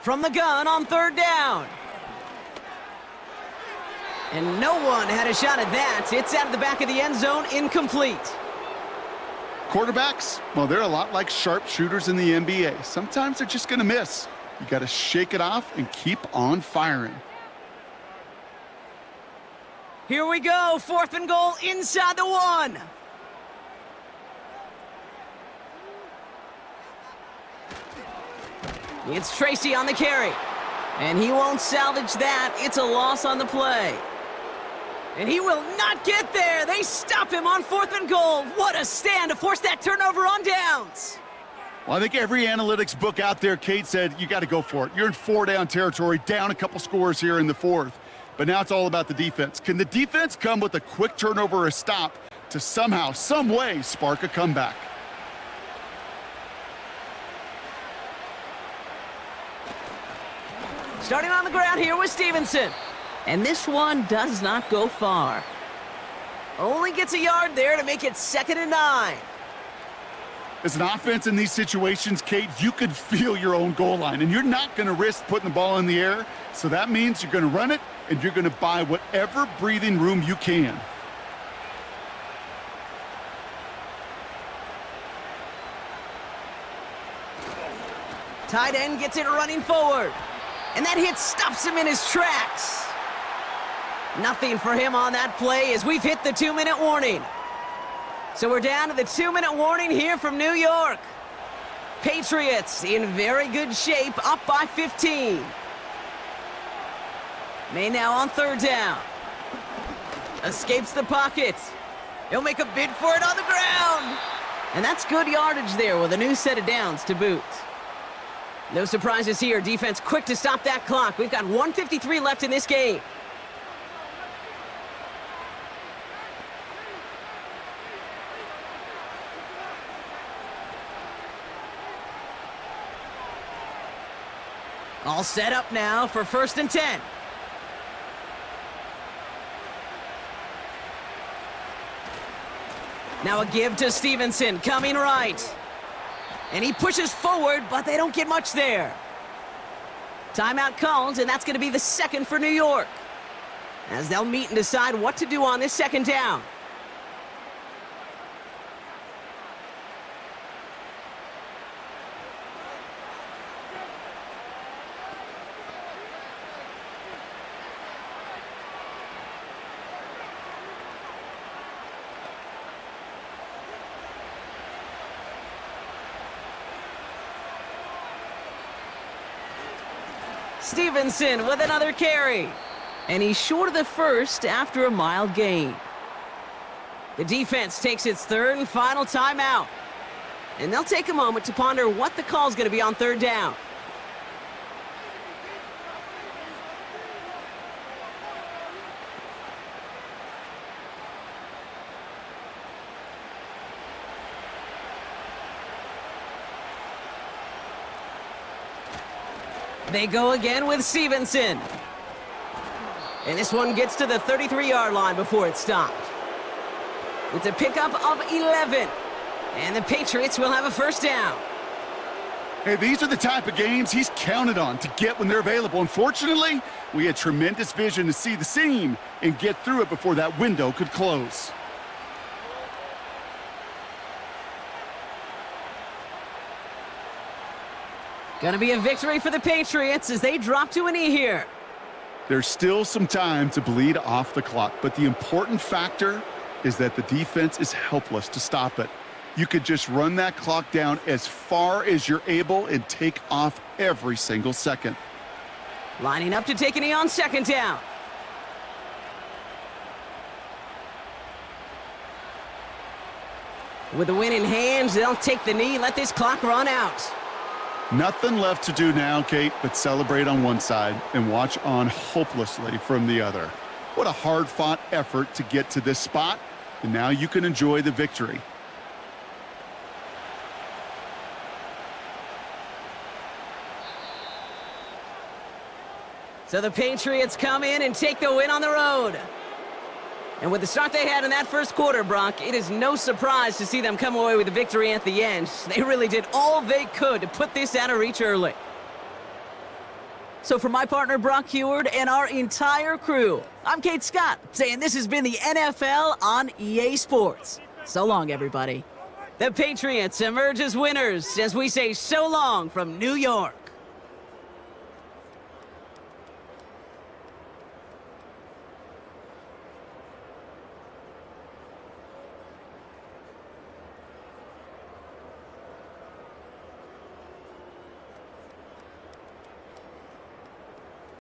From the gun on third down. And no one had a shot at that. It's out of the back of the end zone, incomplete. Quarterbacks, well, they're a lot like sharpshooters in the NBA. Sometimes they're just going to miss. You got to shake it off and keep on firing. Here we go, 4th and goal inside the 1. It's Tracy on the carry. And he won't salvage that. It's a loss on the play. And he will not get there. They stop him on 4th and goal. What a stand to force that turnover on downs. Well, I think every analytics book out there, Kate, said you got to go for it. You're in 4-down territory, down a couple scores here in the 4th. But now it's all about the defense. Can the defense come with a quick turnover or a stop to somehow, some way, spark a comeback? Starting on the ground here with Stevenson. And this one does not go far. Only gets a yard there to make it 2nd and 9. As an offense in these situations, Kate, you could feel your own goal line, and you're not going to risk putting the ball in the air, so that means you're going to run it, and you're going to buy whatever breathing room you can. Tight end gets it running forward. And that hit stops him in his tracks. Nothing for him on that play as we've hit the 2-minute warning. So we're down to the 2-minute warning here from New York. Patriots in very good shape, up by 15. May now on 3rd down. Escapes the pocket. He'll make a bid for it on the ground. And that's good yardage there with a new set of downs to boot. No surprises here. Defense quick to stop that clock. We've got 1:53 left in this game. All set up now for 1st and 10. Now a give to Stevenson, coming right. And he pushes forward, but they don't get much there. Timeout called, and that's going to be the 2nd for New York, as they'll meet and decide what to do on this 2nd down. Stevenson with another carry. And he's short of the first after a mild gain. The defense takes its 3rd and final timeout. And they'll take a moment to ponder what the call's going to be on 3rd down. They go again with Stevenson. And this one gets to the 33-yard line before it's stopped. It's a pickup of 11. And the Patriots will have a 1st down. Hey, these are the type of games he's counted on to get when they're available. Unfortunately, we had tremendous vision to see the seam and get through it before that window could close. Gonna be a victory for the Patriots as they drop to a knee here. There's still some time to bleed off the clock, but the important factor is that the defense is helpless to stop it. You could just run that clock down as far as you're able and take off every single second. Lining up to take a knee on second down. With the win in hand, they'll take the knee, let this clock run out. Nothing left to do now, Kate, but celebrate on one side and watch on hopelessly from the other. What a hard-fought effort to get to this spot, and now you can enjoy the victory. So the Patriots come in and take the win on the road. And with the start they had in that first quarter, Brock, it is no surprise to see them come away with a victory at the end. They really did all they could to put this out of reach early. So for my partner, Brock Heward, and our entire crew, I'm Kate Scott, saying this has been the NFL on EA Sports. So long, everybody. The Patriots emerge as winners as we say so long from New York.